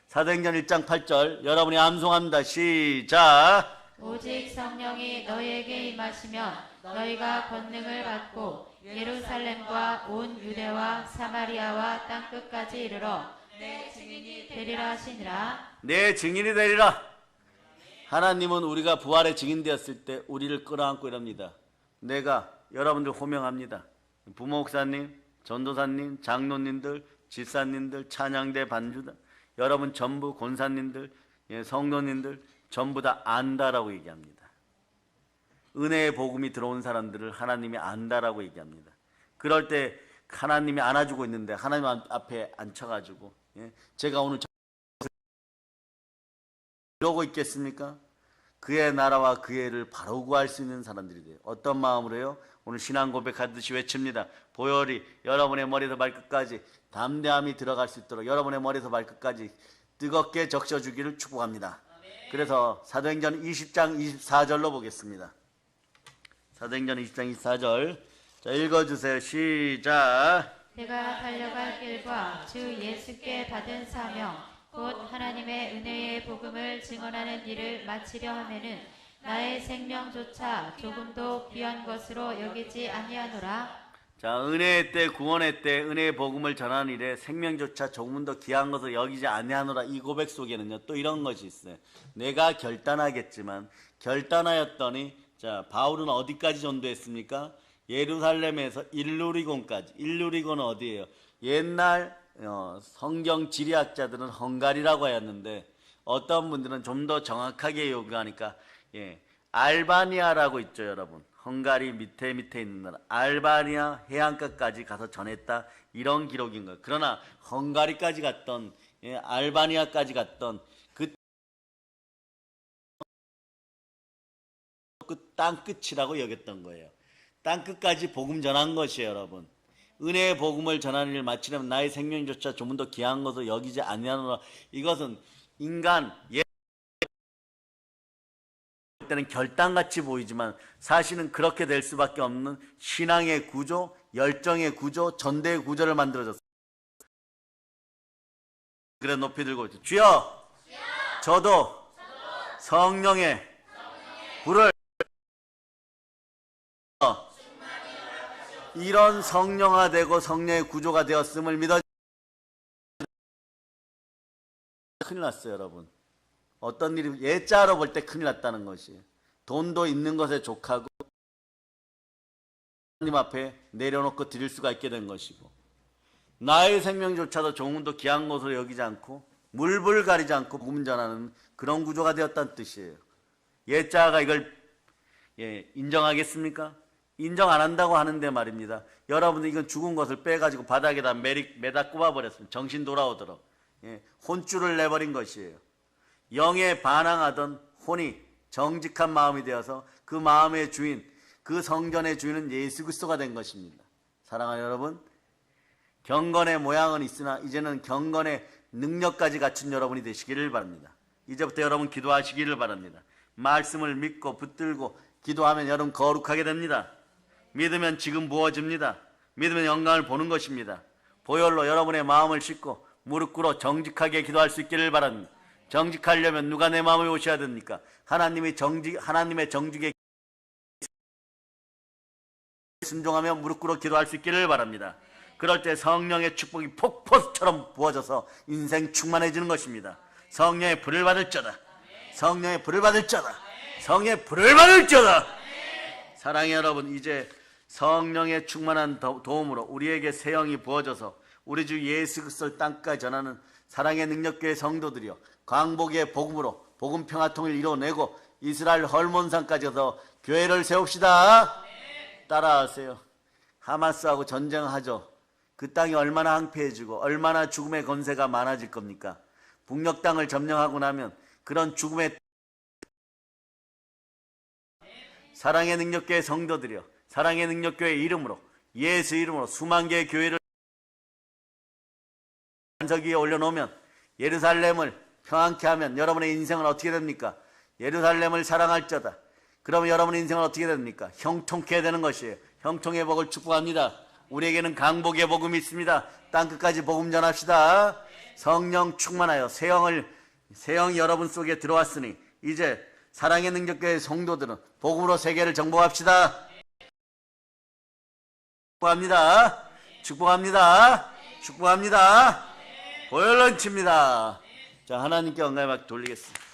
사도행전 1장 8절 여러분이 암송합니다. 시작. 오직 성령이 너희에게 임하시면 너희가 권능을 받고 예루살렘과 온 유대와 사마리아와 땅끝까지 이르러 내 증인이 되리라 하시니라. 내 증인이 되리라. 하나님은 우리가 부활의 증인 되었을 때 우리를 끌어안고 이럽니다. 내가 여러분들 호명합니다. 부목사님, 전도사님, 장로님들, 집사님들, 찬양대 반주다. 여러분 전부 권사님들, 성도님들 전부 다 안다라고 얘기합니다. 은혜의 복음이 들어온 사람들을 하나님이 안다라고 얘기합니다. 그럴 때 하나님이 안아주고 있는데 하나님 앞에 앉혀가지고 제가 오늘 이러고 있겠습니까? 그의 나라와 그의 일을 바로 구할 수 있는 사람들이 돼요. 어떤 마음으로요? 오늘 신앙 고백하듯이 외칩니다. 보혈이 여러분의 머리에서 발끝까지 담대함이 들어갈 수 있도록 여러분의 머리에서 발끝까지 뜨겁게 적셔주기를 축복합니다. 그래서 사도행전 20장 24절로 보겠습니다. 사도행전 20장 24절 자 읽어주세요. 시작. 내가 달려갈 길과 주 예수께 받은 사명 곧 하나님의 은혜의 복음을 증언하는 일을 마치려 하면은 나의 생명조차 조금도 귀한 것으로 여기지 아니하노라. 자, 은혜의 때 구원의 때 은혜의 복음을 전하는 일에 생명조차 조금 더 귀한 것을 여기지 아니하노라. 이 고백 속에는요 또 이런 것이 있어요. 내가 결단하겠지만 결단하였더니 자 바울은 어디까지 전도했습니까? 예루살렘에서 일루리곤까지. 일루리곤은 어디예요? 옛날 성경 지리학자들은 헝가리라고 하였는데 어떤 분들은 좀 더 정확하게 요구하니까 알바니아라고 있죠 여러분. 헝가리 밑에 있는 나라 알바니아 해안가까지 가서 전했다 이런 기록인 거예요. 그러나 헝가리까지 갔던 알바니아까지 갔던 그 땅 끝이라고 여겼던 거예요. 땅 끝까지 복음 전한 것이에요 여러분. 은혜의 복음을 전하는 일 마치려면 나의 생명조차 조금 더 귀한 것을 여기지 아니하노라. 이것은 인간 때는 결단같이 보이지만 사실은 그렇게 될 수밖에 없는 신앙의 구조, 열정의 구조, 전대의 구조를 만들어줬어요. 그래 높이 들고 있죠. 주여, 저도 성령의 불을 이런 성령화되고 성령의 구조가 되었음을 믿어. 큰일 났어요, 여러분. 어떤 일이 예자로 볼 때 큰일 났다는 것이, 돈도 있는 것에 족하고 하나님 앞에 내려놓고 드릴 수가 있게 된 것이고, 나의 생명조차도 종은도 귀한 것으로 여기지 않고 물불 가리지 않고 복음 전하는 그런 구조가 되었다는 뜻이에요. 예자가 이걸 인정하겠습니까? 인정 안 한다고 하는데 말입니다. 여러분들 이건 죽은 것을 빼가지고 바닥에다 매다 꼽아버렸습니다. 정신 돌아오도록. 혼줄을 내버린 것이에요. 영에 반항하던 혼이 정직한 마음이 되어서 그 마음의 주인, 그 성전의 주인은 예수 그리스도가 된 것입니다. 사랑하는 여러분, 경건의 모양은 있으나 이제는 경건의 능력까지 갖춘 여러분이 되시기를 바랍니다. 이제부터 여러분 기도하시기를 바랍니다. 말씀을 믿고 붙들고 기도하면 여러분 거룩하게 됩니다. 믿으면 지금 부어집니다. 믿으면 영광을 보는 것입니다. 보혈로 여러분의 마음을 씻고 무릎 꿇어 정직하게 기도할 수 있기를 바랍니다. 정직하려면 누가 내 마음을 오셔야 됩니까? 하나님의 정직에 순종하며 무릎 꿇어 기도할 수 있기를 바랍니다. 그럴 때 성령의 축복이 폭포수처럼 부어져서 인생 충만해지는 것입니다. 성령의 불을 받을 자다. 성령의 불을 받을 자다. 성령의 불을 받을 자다. 사랑의 여러분, 이제 성령의 충만한 도움으로 우리에게 새 영이 부어져서 우리 주 예수 그리스도를 땅까지 전하는 사랑의 능력교회 성도들이여, 광복의 복음으로 복음 평화통일 이뤄내고 이스라엘 헐몬산까지 가서 교회를 세웁시다. 따라하세요. 하마스하고 전쟁하죠. 그 땅이 얼마나 황폐해지고 얼마나 죽음의 권세가 많아질 겁니까? 북녘 땅을 점령하고 나면 그런 죽음의 사랑의 능력교회 성도들이여, 사랑의 능력교회 이름으로, 예수 이름으로 수만 개의 교회를 반석 위에 올려놓으면, 예루살렘을 평안케 하면 여러분의 인생은 어떻게 됩니까? 예루살렘을 사랑할 자다. 그러면 여러분의 인생은 어떻게 됩니까? 형통케 되는 것이에요. 형통의 복을 축복합니다. 우리에게는 강복의 복음이 있습니다. 땅끝까지 복음 전합시다. 성령 충만하여 새 영이 여러분 속에 들어왔으니 이제 사랑의 능력교회 성도들은 복음으로 세계를 정복합시다. 축복합니다. 축복합니다. 축복합니다. 보혈 넘칩니다. 자, 하나님께 영광을 막 돌리겠습니다.